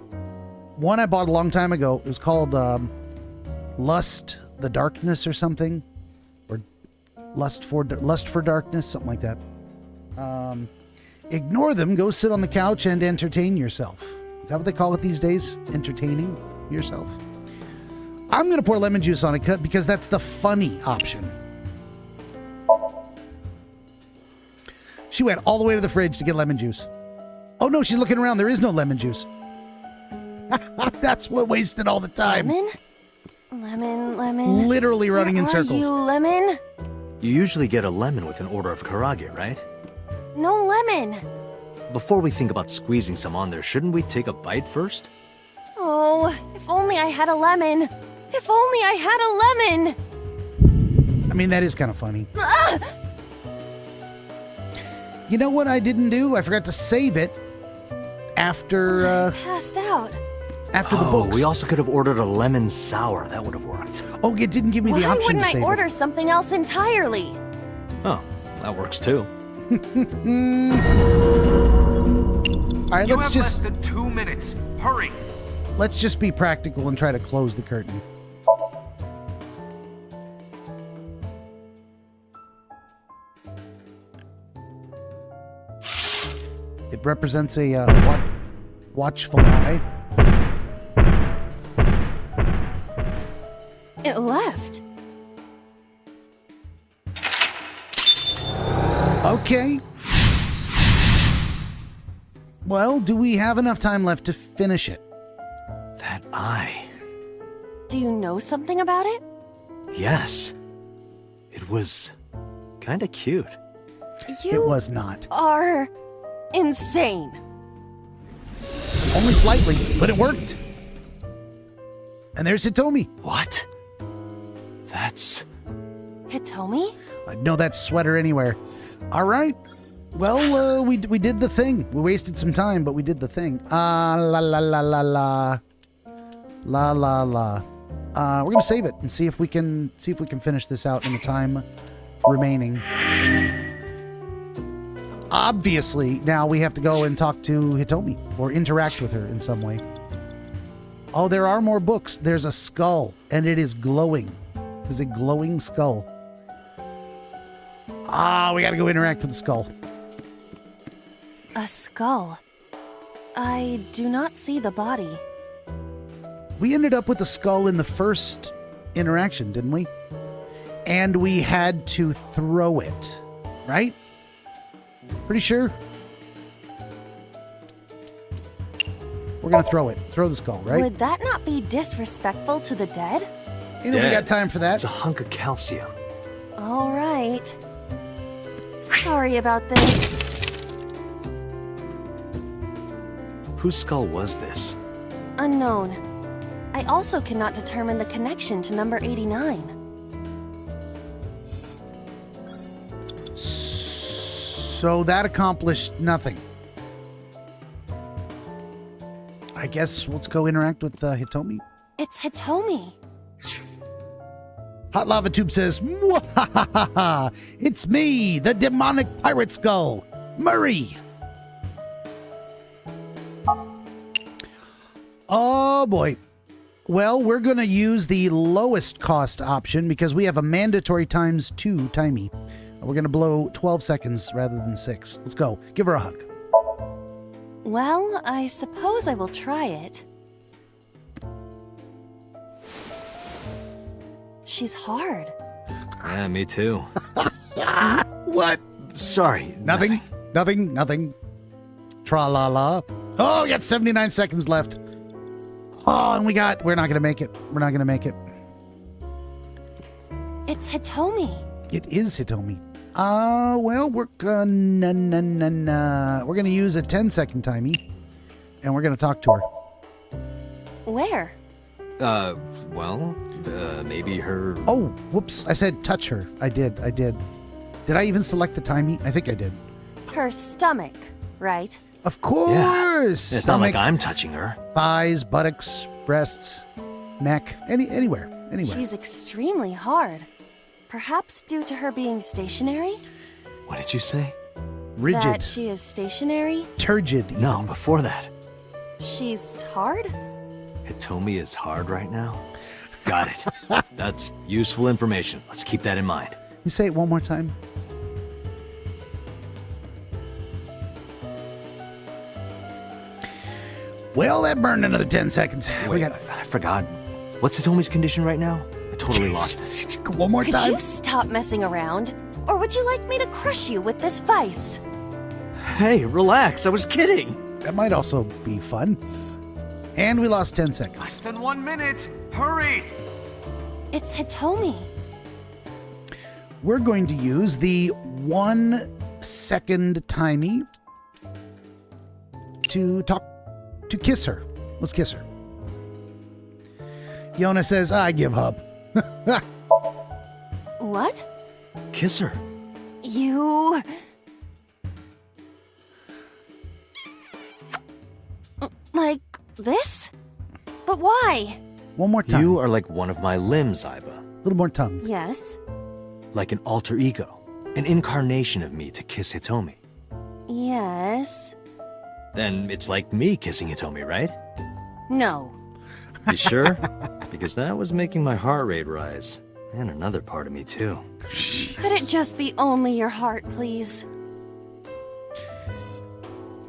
One I bought a long time ago. It was called Lust the Darkness or something. Or Lust for Darkness, something like that. Ignore them. Go sit on the couch and entertain yourself. Is that what they call it these days? Entertaining yourself? I'm going to pour lemon juice on it because that's the funny option. She went all the way to the fridge to get lemon juice. Oh no, she's looking around. There is no lemon juice. That's what wasted all the time. Lemon. Literally running in Where circles. Are you, lemon? You usually get a lemon with an order of karage, right? No lemon. Before we think about squeezing some on there, shouldn't we take a bite first? Oh, if only I had a lemon. If only I had a lemon. I mean, that is kind of funny. Ugh! You know what I didn't do? I forgot to save it after Passed out. after the books. We also could have ordered a lemon sour. That would have worked. Oh, it didn't give me the Why option wouldn't to I save order it. something else entirely? Oh, that works too. All right, You let's have just less than 2 minutes. Hurry. let's just be practical and try to close the curtain. It represents a watchful eye. It left. Okay. Well, do we have enough time left to finish it? That eye. Do you know something about it? Yes. It was kind of cute. You It was not. are insane. Only slightly, but it worked. And there's Hitomi. What? That's... Hitomi? I'd know that sweater anywhere. All right. Well, we did the thing. We wasted some time, but we did the thing. La la la la la. La la la. We're gonna save it and see if we can finish this out in the time remaining. Obviously, now we have to go and talk to Hitomi or interact with her in some way. Oh, there are more books. There's a skull, and it is glowing. It's a glowing skull. We gotta go interact with the skull. A skull. I do not see the body. We ended up with a skull in the first interaction, didn't we? And we had to throw it, right? Pretty sure. We're gonna throw it. Throw the skull, right? Would that not be disrespectful to the dead? You know, we got time for that. It's a hunk of calcium. All right. Sorry about this. Whose skull was this? Unknown. I also cannot determine the connection to number 89. So that accomplished nothing. I guess let's go interact with Hitomi. It's Hitomi. Hot Lava Tube says, "Mwahahaha! It's me, the demonic pirate skull, Murray." Oh boy. Well, we're going to use the lowest cost option because we have a mandatory ×2 timey. We're going to blow 12 seconds rather than 6. Let's go. Give her a hug. Well, I suppose I will try it. She's hard. Yeah, me too. What? Sorry. Nothing. Tra-la-la. Oh, we got 79 seconds left. Oh, and we're not going to make it. We're not going to make it. It's Hitomi. It is Hitomi. Well, we're gonna use a 10-second timey, and we're gonna talk to her. Where? Well, maybe her... Oh, whoops, I said touch her. I did. Did I even select the timey? I think I did. Her stomach, right? Of course! Yeah. It's not like Stomach, I'm touching her. thighs, buttocks, breasts, neck, anywhere. She's extremely hard. Perhaps due to her being stationary? What did you say? Rigid. That she is stationary? Turgid. No, even. before that. She's hard? Hitomi is hard right now? Got it. That's useful information. Let's keep that in mind. You say it one more time. Well, that burned another 10 seconds. Wait, I forgot. What's Hitomi's condition right now? I totally lost it. One more Could time. you stop messing around? Or would you like me to crush you with this vice? Hey, relax. I was kidding. That might also be fun. And we lost 10 seconds. Less than 1 minute. Hurry! It's Hitomi. We're going to use the 1 second timey to kiss her. Let's kiss her. Yona says, I give up. What? Kiss her. You... Like this? But why? One more time. You are like one of my limbs, Iba. A little more tongue. Yes. Like an alter ego. An incarnation of me to kiss Hitomi. Yes. Then it's like me kissing Hitomi, right? No. You sure? Because that was making my heart rate rise. And another part of me, too. Could it just be only your heart, please?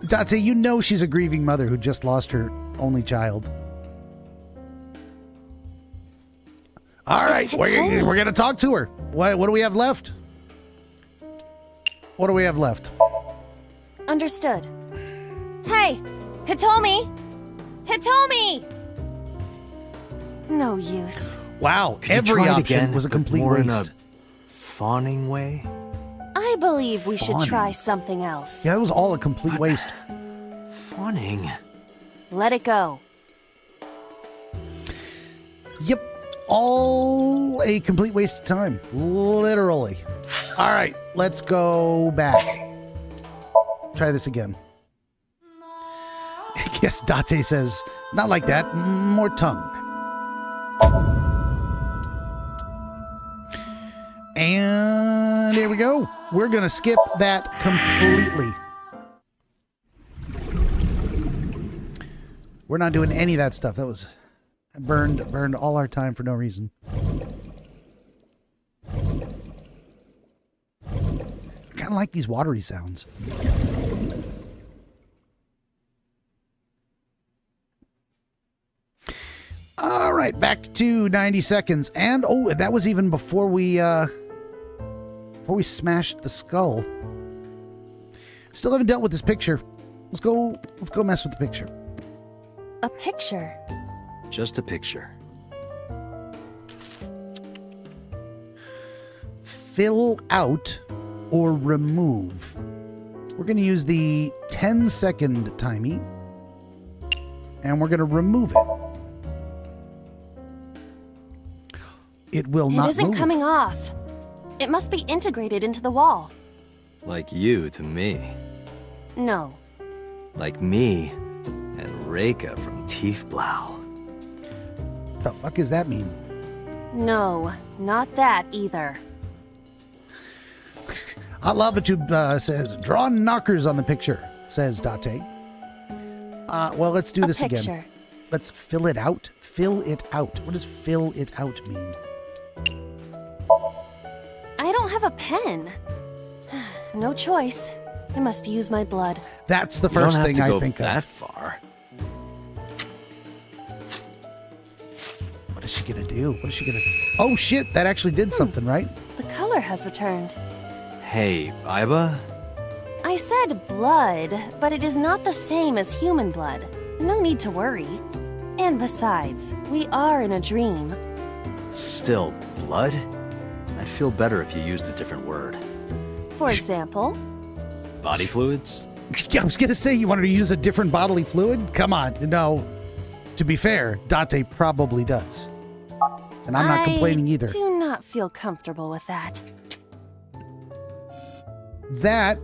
Date, you know she's a grieving mother who just lost her only child. All right, we're going to talk to her. What do we have left? What do we have left? Understood. Hey! Hitomi! Hitomi! No use. Wow, Could you every try it option again, was a but complete more waste. in a fawning way? I believe we should Fawning. try something else. Yeah, it was all a complete waste. Fawning? Let it go. Yep, all a complete waste of time. Literally. All right, let's go back. Try this again. Yes, Date says, not like that, more tongue. And here we go. We're going to skip that completely. We're not doing any of that stuff. That was burned all our time for no reason. I kind of like these watery sounds. All right, back to 90 seconds. And oh, that was even before we smashed the skull. Still haven't dealt with this picture. Let's go mess with the picture. A picture. Just a picture. Fill out or remove. We're going to use the 10-second timey, and we're going to remove it. It will not move. It isn't coming off. It must be integrated into the wall. Like you to me. No. Like me and Reika from Tiefblau. The fuck does that mean? No, not that either. Hot Lava Tube says, draw knockers on the picture, says Date. Well, let's do this again. Let's fill it out. Fill it out. What does fill it out mean? I don't have a pen. No choice. I must use my blood. That's the first thing I think of. That far. What is she gonna do? What is she gonna... Oh shit, that actually did something, right? The color has returned. Hey, Iba? I said blood, but it is not the same as human blood. No need to worry. And besides, we are in a dream. Still, blood? I'd feel better if you used a different word. For example? Body fluids? I was gonna say you wanted to use a different bodily fluid? Come on, no. To be fair, Date probably does. And I'm not complaining either. I do not feel comfortable with that. That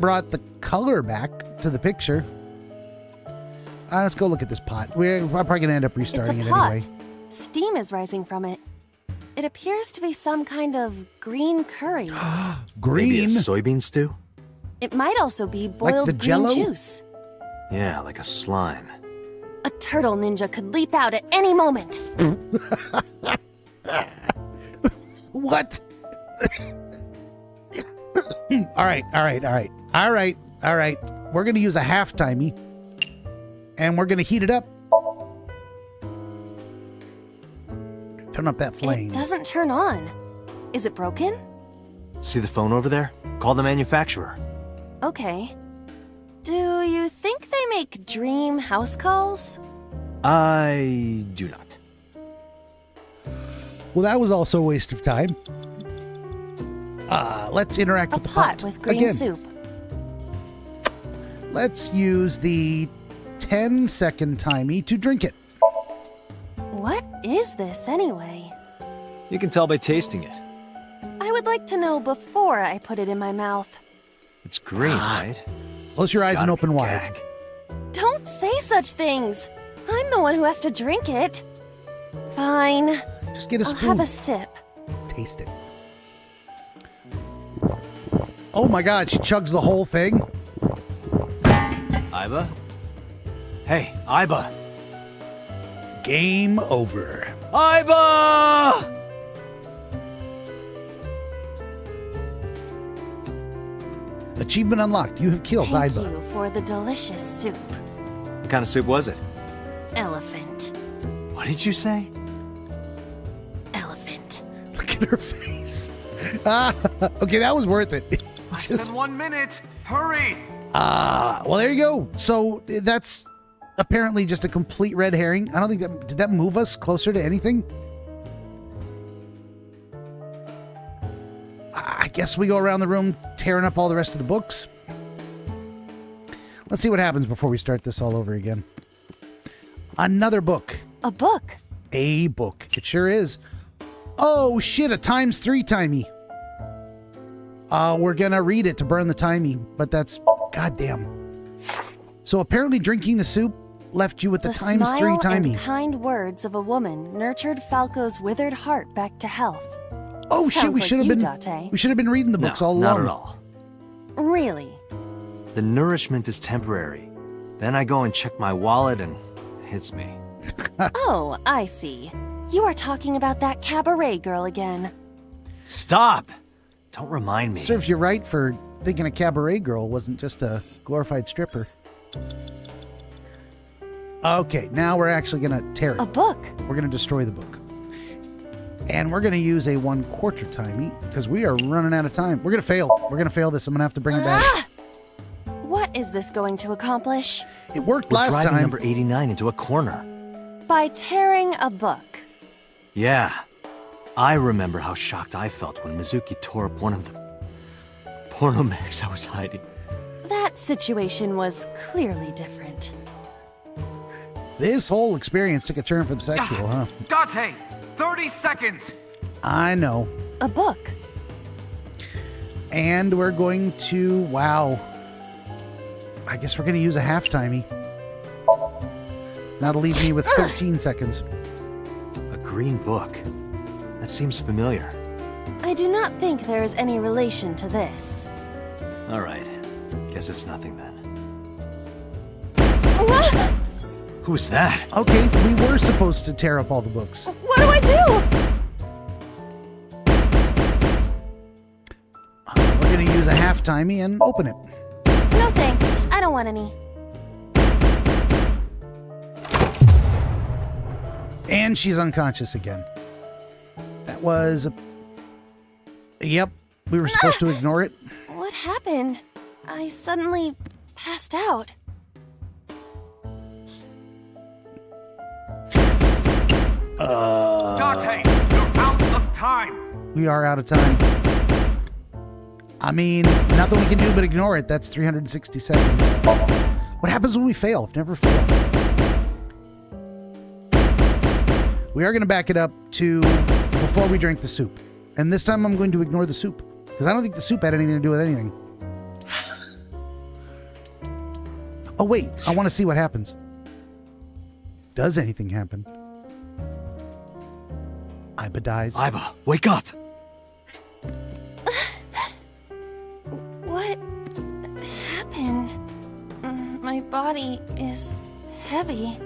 brought the color back to the picture. Let's go look at this pot. We're probably going to end up restarting It's it a pot. anyway. Steam is rising from it. It appears to be some kind of green curry. Green? Maybe a soybean stew? It might also be boiled the green Jell-O? juice. Yeah, like a slime. A turtle ninja could leap out at any moment. What? All right. We're going to use a half timey. And we're going to heat it up. Turn up that flame. It doesn't turn on. Is it broken? See the phone over there? Call the manufacturer. Okay. Do you think they make dream house calls? I do not. Well, that was also a waste of time. Let's interact with the pot. With green again. soup. Let's use the 10-second timey to drink it. What is this anyway? You can tell by tasting it. I would like to know before I put it in my mouth. It's green, right? Close your eyes and open wide. Gag. Don't say such things. I'm the one who has to drink it. Fine. Just get a spoon. I'll have a sip. Taste it. Oh my god, she chugs the whole thing. Iba? Hey, Iba! Game over. Iba! Achievement unlocked. You have killed Thank Iba. you for the delicious soup. What kind of soup was it? Elephant. What did you say? Elephant. Look at her face. Okay, that was worth it. Less than 1 minute. Hurry! Well, there you go. So that's apparently just a complete red herring. I don't think that... Did that move us closer to anything? I guess we go around the room tearing up all the rest of the books. Let's see what happens before we start this all over again. Another book. A book. A book. It sure is. Oh, shit, a ×3 timey. We're gonna read it to burn the timey, but that's... Goddamn. So apparently drinking the soup left you with the ×3 smile timey. and kind words of a woman nurtured Falco's withered heart back to health. Oh shit, we Sounds should like have you, been... Date. We should have been reading the books all along. Not at all. Really? The nourishment is temporary. Then I go and check my wallet and it hits me. Oh, I see. You are talking about that cabaret girl again. Stop! Don't remind me. Serves you right for thinking a cabaret girl wasn't just a glorified stripper. Okay, now we're actually gonna tear it. A book. We're gonna destroy the book. And we're gonna use a 1/4 timey because we are running out of time. We're gonna fail. We're gonna fail this. I'm gonna have to bring it back. What is this going to accomplish? It worked We're last driving time. number 89 into a corner. By tearing a book. Yeah. I remember how shocked I felt when Mizuki tore up one of the porno mags I was hiding. That situation was clearly different. This whole experience took a turn for the sexual, huh? Date! 30 seconds! I know. A book. And we're going to... Wow. I guess we're going to use a half-timey. That'll leave me with 13 seconds. A green book. That seems familiar. I do not think there is any relation to this. All right. Guess it's nothing then. What? Who's that? Okay, we were supposed to tear up all the books. What do I do? We're going to use a half-timey and open it. No thanks. I don't want any. And she's unconscious again. That was... Yep, we were supposed to ignore it. What happened? I suddenly passed out. Date, you're out of time! We are out of time. I mean, nothing we can do but ignore it. That's 360 seconds. What happens when we fail? I've never failed. We are going to back it up to before we drink the soup. And this time I'm going to ignore the soup. Because I don't think the soup had anything to do with anything. Oh, wait. I want to see what happens. Does anything happen? Iba dies. Iba, wake up! What happened? My body is heavy.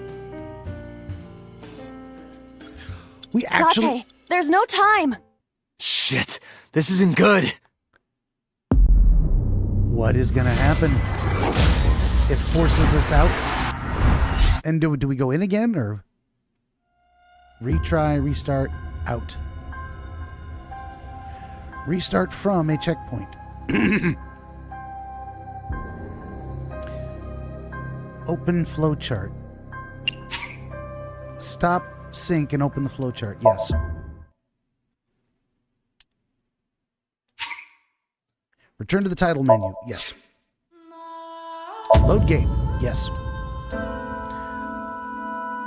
We actually... Date, there's no time! Shit, this isn't good. What is gonna happen? It forces us out. And do we go in again or retry, restart, out? Restart from a checkpoint. Open flowchart. Stop sync and open the flowchart. Yes. Return to the title menu. Yes. Load game. Yes.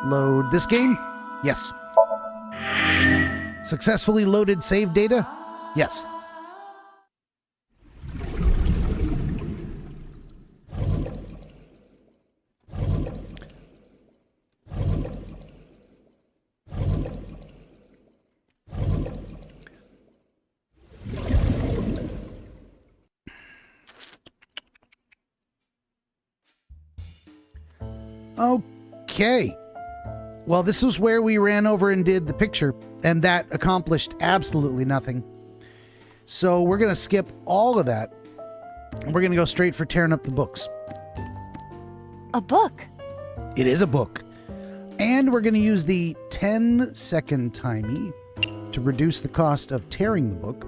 Load this game. Yes. Successfully loaded save data. Yes. Okay. Well, this was where we ran over and did the picture, and that accomplished absolutely nothing. So we're going to skip all of that, and we're going to go straight for tearing up the books. A book? It is a book. And we're going to use the 10-second timey to reduce the cost of tearing the book.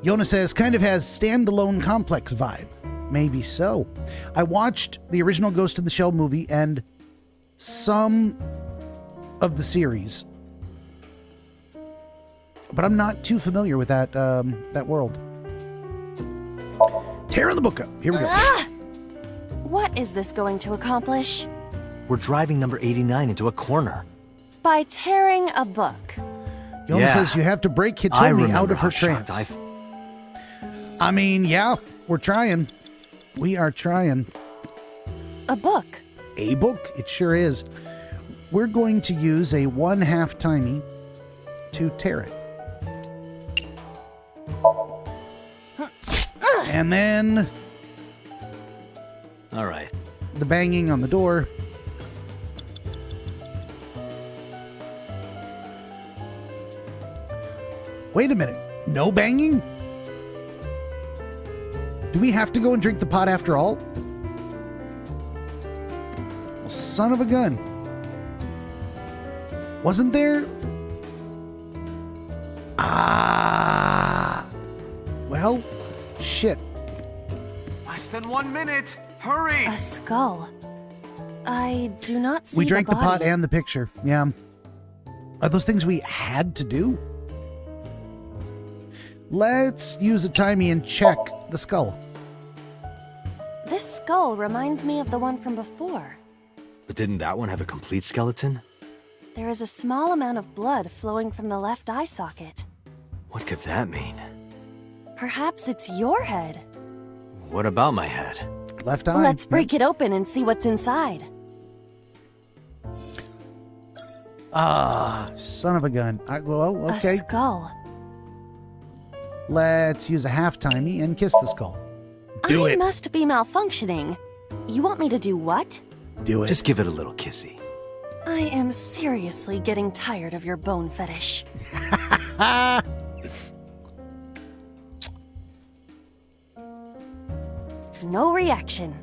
Yona says, kind of has standalone complex vibe. Maybe so. I watched the original Ghost in the Shell movie and some of the series, but I'm not too familiar with that world. Tearing the book up. Here we go. What is this going to accomplish? We're driving number 89 into a corner. By tearing a book. Yona says you have to break Hitomi out of her shocked trance. I mean, yeah, we're trying. We are trying. A book. A book? It sure is. We're going to use a 1/2 timey to tear it. And then... All right. The banging on the door. Wait a minute. No banging? Do we have to go and drink the pot after all? Well, son of a gun. Wasn't there? Well, shit. Less than 1 minute. Hurry! A skull. I do not see We drank the body. pot and the picture. Yeah. Are those things we had to do? Let's use a timey and check the skull. This skull reminds me of the one from before. But didn't that one have a complete skeleton? There is a small amount of blood flowing from the left eye socket. What could that mean? Perhaps it's your head. What about my head? Left eye. Let's break it open and see what's inside. Son of a gun. Well, okay. A skull. Let's use a 1/2 timey and kiss the skull. Do I it. must be malfunctioning. You want me to do what? Do it. Just give it a little kissy. I am seriously getting tired of your bone fetish. No reaction.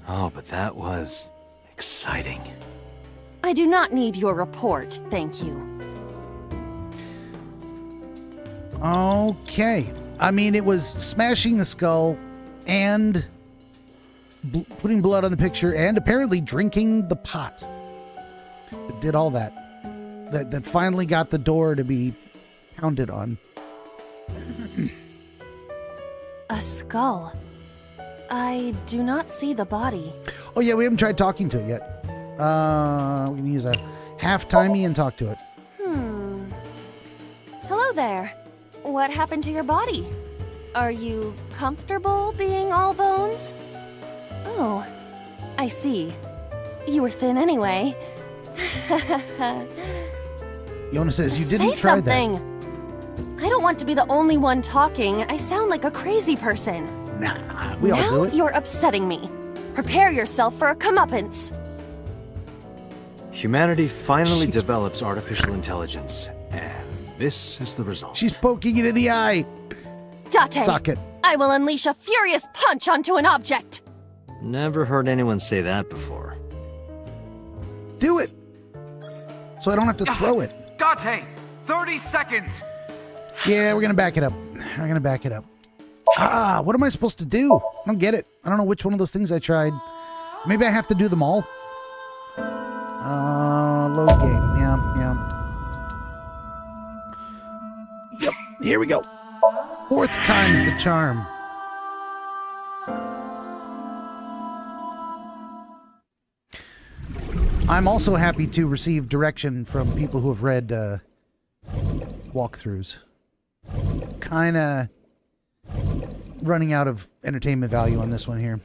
Oh, but that was exciting. I do not need your report, thank you. Okay. I mean, it was smashing the skull and putting blood on the picture and apparently drinking the pot. It did all that. That finally got the door to be pounded on. A skull. I do not see the body. Oh yeah, we haven't tried talking to it yet. We're gonna use a 1/2 timey and talk to it. Hello there. What happened to your body? Are you comfortable being all bones? Oh, I see. You were thin anyway. Yona says you didn't Say try something. I don't want to be the only one talking. I sound like a crazy person. that. Nah, we all do Now it. you're upsetting me. Prepare yourself for a comeuppance. Humanity finally She's- develops artificial intelligence, and this is the result. She's poking it in the eye. Date, Socket. I will unleash a furious punch onto an object. Never heard anyone say that before. Do it. So I don't have to throw it. Date, 30 seconds. Yeah, we're going to back it up. We're going to back it up. What am I supposed to do? I don't get it. I don't know which one of those things I tried. Maybe I have to do them all. Load game. Yeah. Yep, here we go. 4th time's the charm. I'm also happy to receive direction from people who have read walkthroughs. Kind of running out of entertainment value on this one here.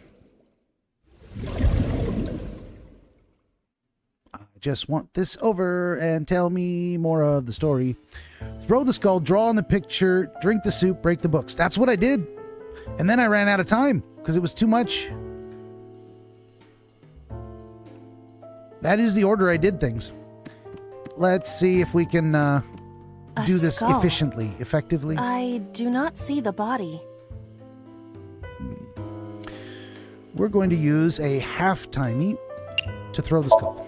I just want this over and tell me more of the story. Throw the skull, draw on the picture, drink the soup, break the books. That's what I did. And then I ran out of time because it was too much. That is the order I did things. Let's see if we can do this skull. effectively. I do not see the body. We're going to use a half-timey to throw the skull.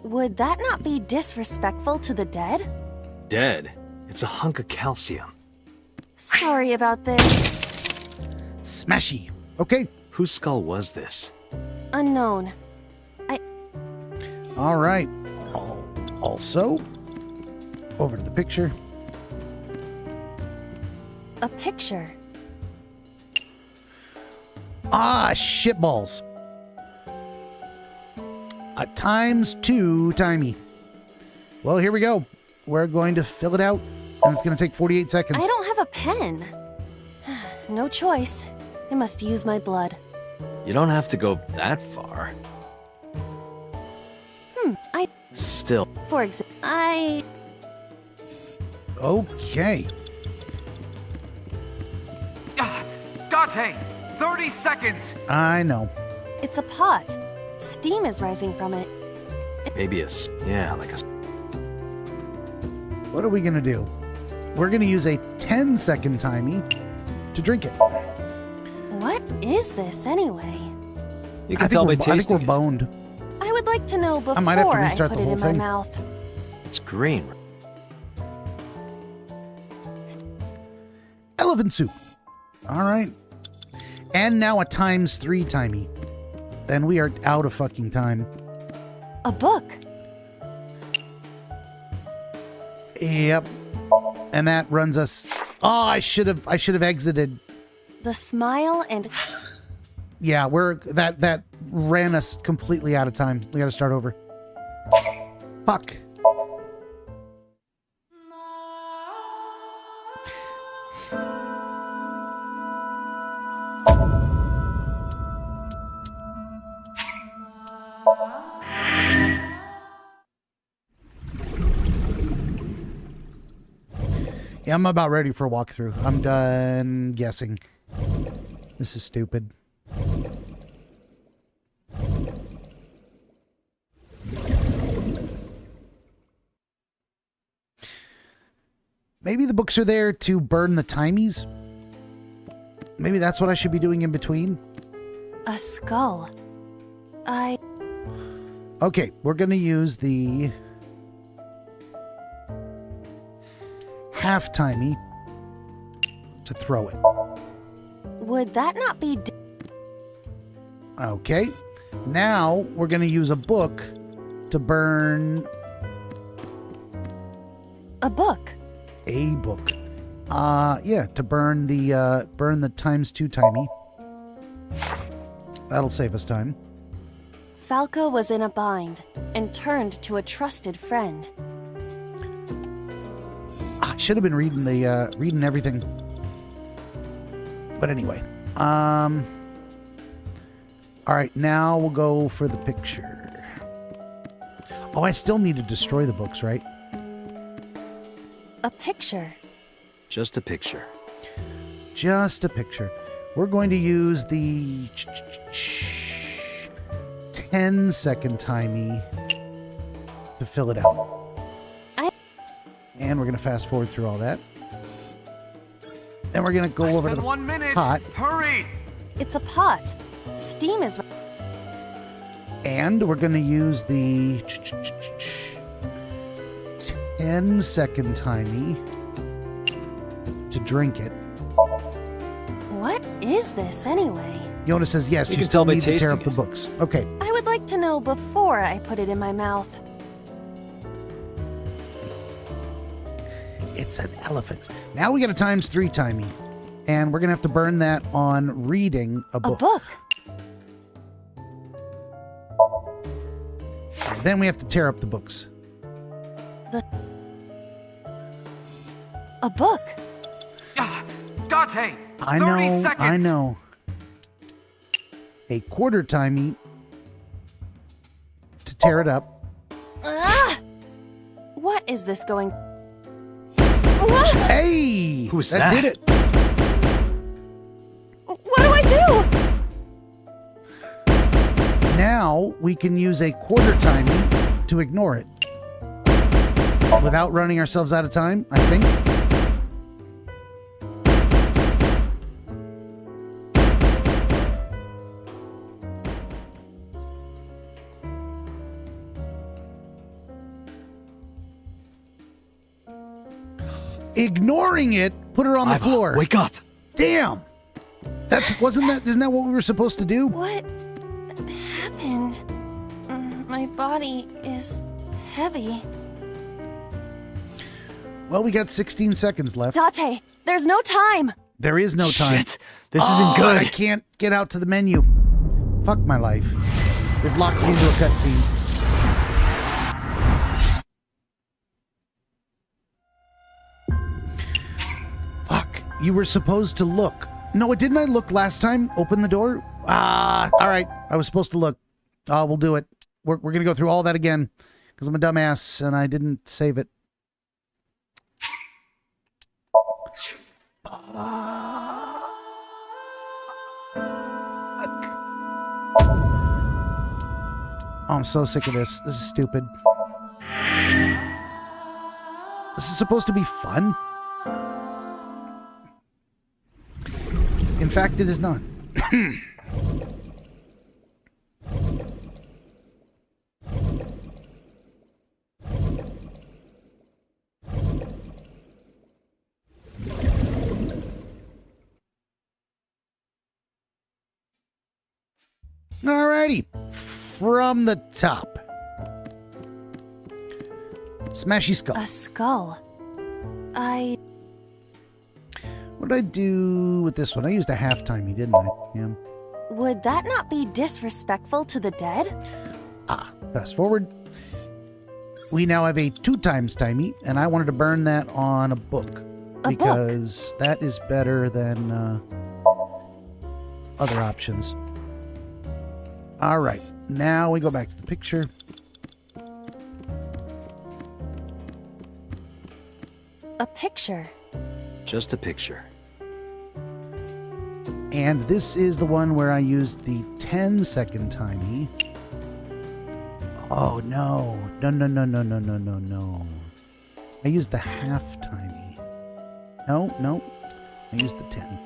Would that not be disrespectful to the dead? Dead? It's a hunk of calcium. Sorry about this. Smashy. Okay. Whose skull was this? Unknown. All right. Also, over to the picture. A picture. Shitballs. A ×2 timey. Well, here we go. We're going to fill it out, and it's going to take 48 seconds. I don't have a pen. No choice. I must use my blood. You don't have to go that far. Still. For example, Okay. Date, 30 seconds. I know. It's a pot. Steam is rising from it. Maybe yeah, like a... What are we going to do? We're going to use a 10-second timey to drink it. What is this anyway? You can tell by tasting I think we're boned. I would like to know before I might have to I restart put the it whole in thing. my mouth. It's green. Elephant soup. All right. And now a ×3 timey. Then we are out of fucking time. A book. Yep. And that runs us. Oh, I should have exited. The smile and... Yeah, that ran us completely out of time. We got to start over. Fuck. Yeah, I'm about ready for a walkthrough. I'm done guessing. This is stupid. Maybe the books are there to burn the timies? Maybe that's what I should be doing in between? A skull. Okay, we're going to use the half-timey to throw it. Would that not be... Okay, now we're going to use a book to burn... A book. A book. Yeah, to burn the ×2 timey. That'll save us time. Falco was in a bind and turned to a trusted friend. I should have been reading the reading everything. But anyway, all right, now we'll go for the picture. Oh, I still need to destroy the books, right? A picture. Just a picture. Just a picture. We're going to use the 10-second timey to fill it out. And we're going to fast forward through all that. Then we're going to go over to the 1 minute. pot. Hurry! It's a pot. Steam is... And we're going to use the 10-second timey to drink it. What is this anyway? Yona says yes, You you can still tell by need to tear tasting up the it. books. Okay. I would like to know before I put it in my mouth. It's an elephant. Now we got a ×3 timey. And we're going to have to burn that on reading a book. A book? Then we have to tear up the books. A book? Date! I 30 know, seconds! I know. A ¼ timey to tear it up. Ah! What is this going? What? Hey! Who's that? Did it. What do I do? Now we can use a ¼ timey to ignore it. Without running ourselves out of time, I think. Ignoring it, put her on the floor. Wake up! Damn! Isn't that what we were supposed to do? What happened? My body is heavy. Well, we got 16 seconds left. Date, there's no time. There is no time. Shit! This isn't good. I can't get out to the menu. Fuck my life. They've locked me into a cutscene. Fuck. You were supposed to look. No, didn't I look last time? Open the door? All right. I was supposed to look. We'll do it. We're going to go through all that again because I'm a dumbass and I didn't save it. Oh, I'm so sick of this. This is stupid. This is supposed to be fun. In fact, it is not. Alrighty. From the top. Smashy skull. A skull. What did I do with this one? I used a half timey, didn't I? Yeah. Would that not be disrespectful to the dead? Fast forward. We now have a 2 times timey, and I wanted to burn that on a book. Because that is better than other options. All right. Now we go back to the picture. A picture. Just a picture. And this is the one where I used the 10-second timey. Oh, no. No. I used the half timey. No. I used the 10.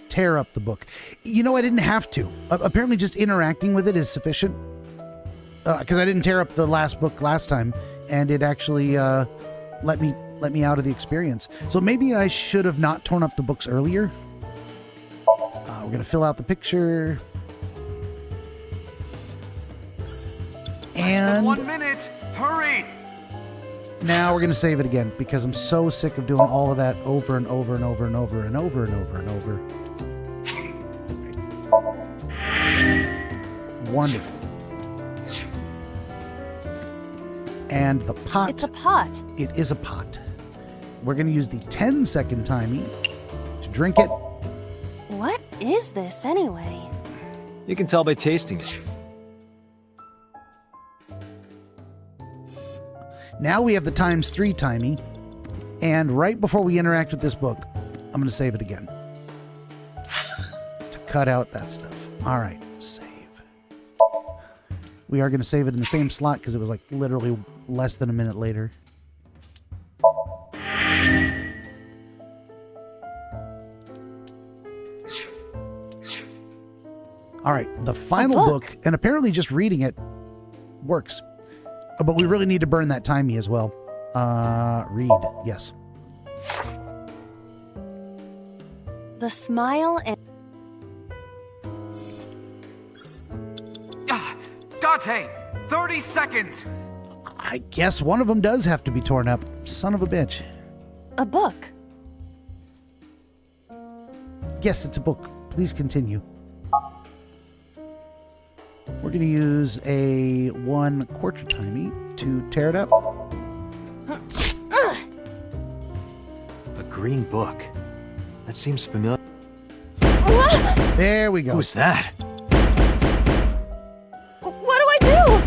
Tear up the book. You know, I didn't have to. Apparently just interacting with it is sufficient. Because I didn't tear up the last book last time, and it actually let me out of the experience. So maybe I should have not torn up the books earlier. We're going to fill out the picture. And 1 minute! Hurry! now we're going to save it again because I'm so sick of doing all of that over and over and over and over and over and over and over. Wonderful. And the pot. It's a pot. It is a pot. We're going to use the 10-second timey to drink it. What is this anyway? You can tell by tasting it. Now we have the ×3 timey. And right before we interact with this book, I'm going to save it again. To cut out that stuff. All right, save. We are going to save it in the same slot because it was like literally less than a minute later. All right, the final book, and apparently just reading it works. But we really need to burn that timey as well. Read, yes. The smile and... Date! 30 seconds! I guess one of them does have to be torn up. Son of a bitch. A book. Yes, it's a book. Please continue. We're going to use a 1/4 timey to tear it up. A green book. That seems familiar. There we go. Who's that? What do I do?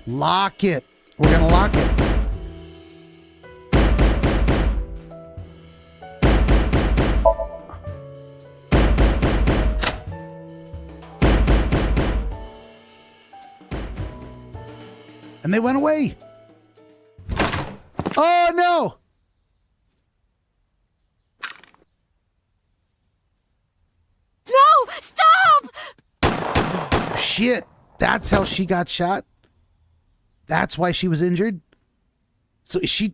Lock it. We're going to lock it. And they went away. Oh, no. No! Stop! Shit. That's how she got shot? That's why she was injured? So is she...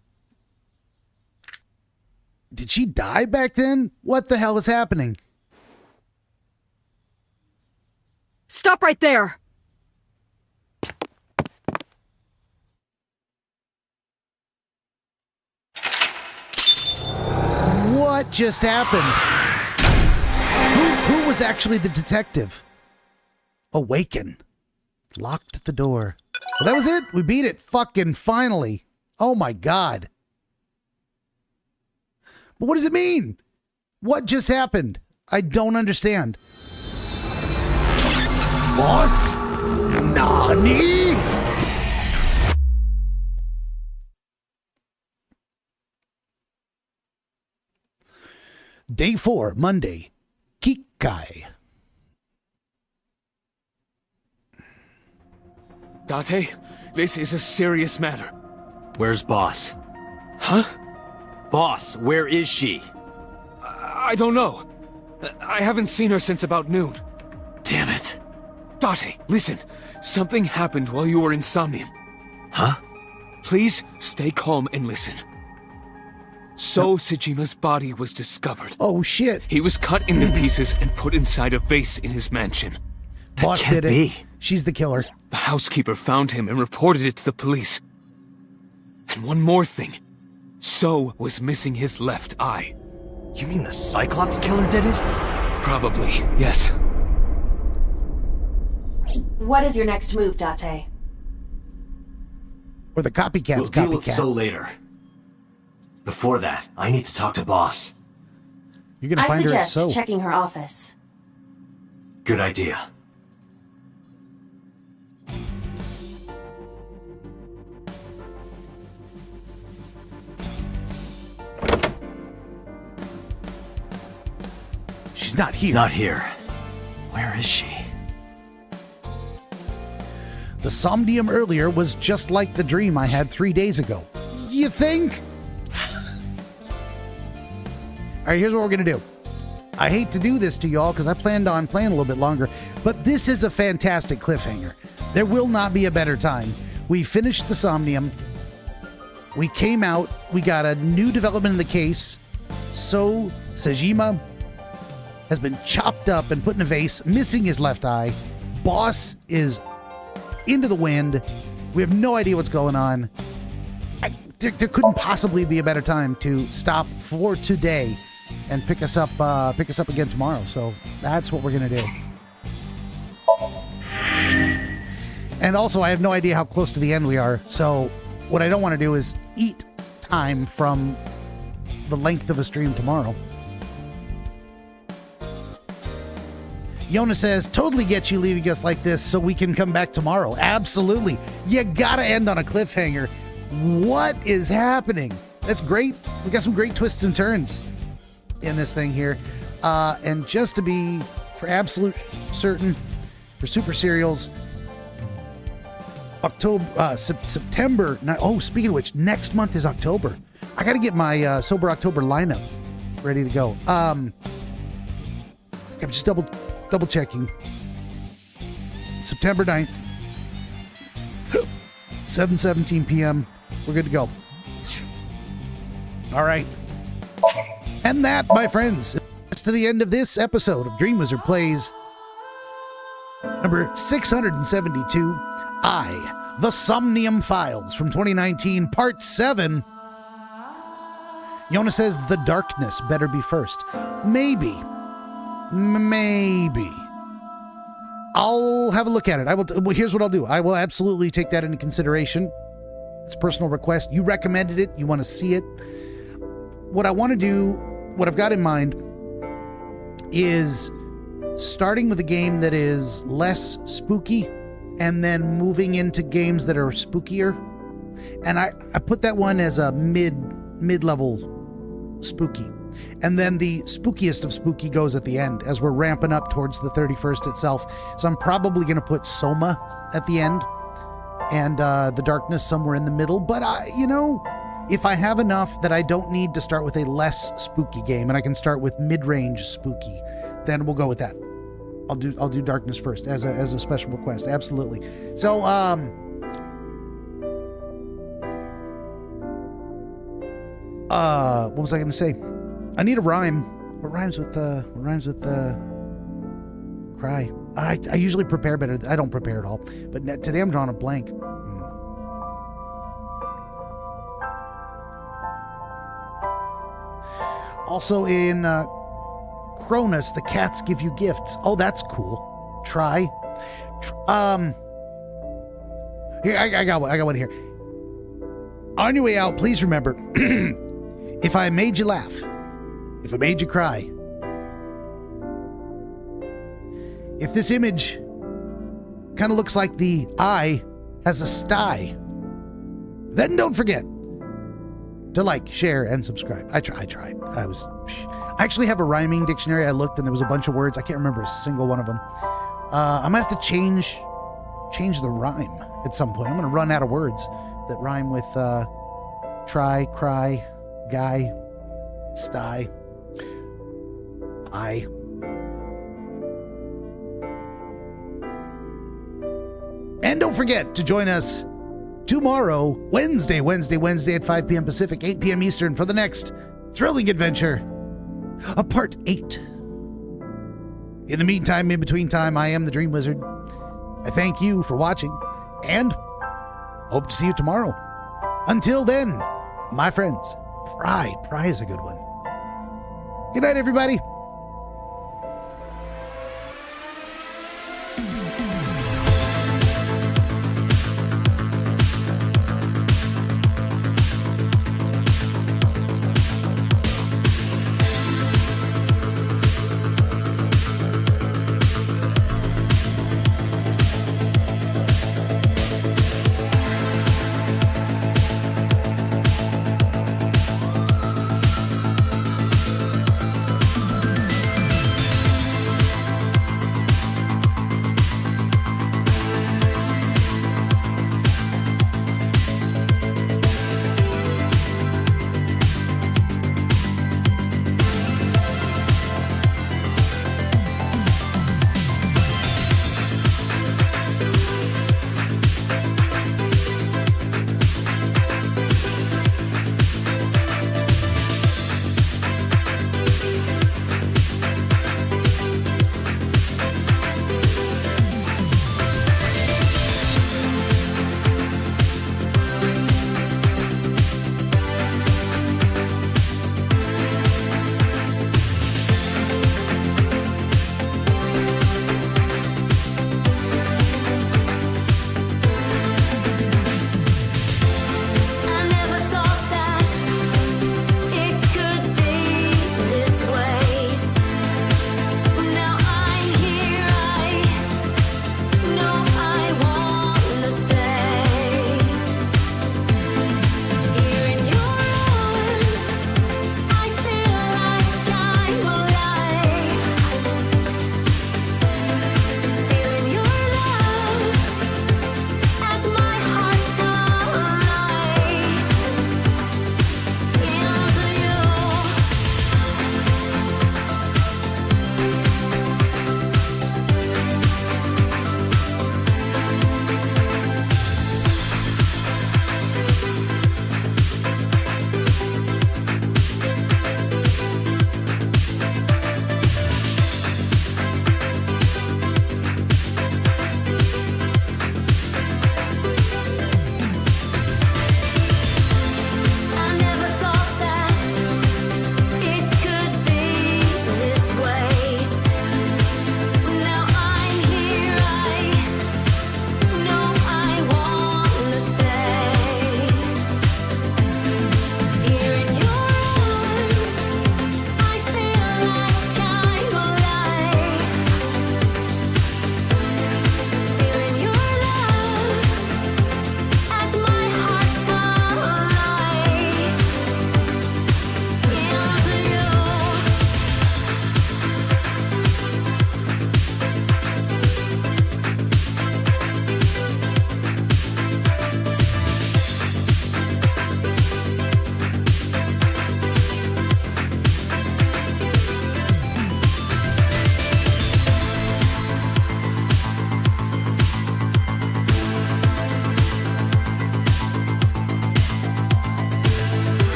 Did she die back then? What the hell is happening? Stop right there! What just happened? Who was actually the detective? Awaken. Locked the door. Well, that was it. We beat it. Fucking finally. Oh my God. But what does it mean? What just happened? I don't understand. Boss? Nani? Day 4, Monday. Kikai. Date, this is a serious matter. Where's Boss? Huh? Boss, where is she? I don't know. I haven't seen her since about noon. Damn it. Date, listen. Something happened while you were in Somnium. Huh? Please stay calm and listen. So Sejima's body was discovered. Oh, shit. He was cut into pieces and put inside a vase in his mansion. Boss did it. She's the killer. The housekeeper found him and reported it to the police. And one more thing. So was missing his left eye. You mean the Cyclops killer did it? Probably, yes. What is your next move, Date? Or the copycat's We'll deal with copycat. So later. Before that, I need to talk to Boss. You're gonna I find her at suggest So. checking her office. Good idea. She's not here. Not here. Where is she? The Somnium earlier was just like the dream I had 3 days ago. You think? All right, here's what we're going to do. I hate to do this to y'all because I planned on playing a little bit longer, but this is a fantastic cliffhanger. There will not be a better time. We finished the Somnium. We came out. We got a new development in the case. So Sejima has been chopped up and put in a vase, missing his left eye. Boss is into the wind. We have no idea what's going on. There couldn't possibly be a better time to stop for today and pick us up again tomorrow. So that's what we're gonna do. And also, I have no idea how close to the end we are. So what I don't want to do is eat time from the length of a stream tomorrow. Yona says, totally get you leaving us like this so we can come back tomorrow. Absolutely. You gotta end on a cliffhanger. What is happening? That's great. We got some great twists and turns in this thing here. And just to be for absolute certain, for Super Serials, September. Oh, speaking of which, next month is October. I got to get my Sober October lineup ready to go. I'm just double checking. September 9th, 7:17 p.m. We're good to go. All right. And that, my friends, is to the end of this episode of DreamWizard Plays number 672, The Somnium Files from 2019, Part 7. Yona says the darkness better be first. Maybe. I'll have a look at it. Well, here's what I'll do. I will absolutely take that into consideration. It's a personal request. You recommended it. You want to see it. What I want to do, what I've got in mind, is starting with a game that is less spooky and then moving into games that are spookier. And I put that one as a mid-level spooky. And then the spookiest of spooky goes at the end as we're ramping up towards the 31st itself. So I'm probably going to put Soma at the end and the darkness somewhere in the middle. But if I have enough that I don't need to start with a less spooky game and I can start with mid-range spooky, then we'll go with that. I'll do darkness first as a special request. Absolutely. So what was I going to say? I need a rhyme. What rhymes with cry? I usually prepare better. I don't prepare at all. But today I'm drawing a blank. Also in Cronus, the cats give you gifts. Oh, that's cool. Try. Here, I got one here. On your way out, please remember, if I made you laugh, if I made you cry, if this image kind of looks like the eye has a sty, then don't forget to like, share, and subscribe. I tried. I actually have a rhyming dictionary. I looked and there was a bunch of words. I can't remember a single one of them. I might have to change the rhyme at some point. I'm going to run out of words that rhyme with try, cry, guy, sty, I. And don't forget to join us tomorrow, Wednesday at 5 p.m. Pacific, 8 p.m. Eastern for the next thrilling adventure, a part 8. In the meantime, in between time, I am the DreamWizard. I thank you for watching and hope to see you tomorrow. Until then, my friends, Pry is a good one. Good night, everybody.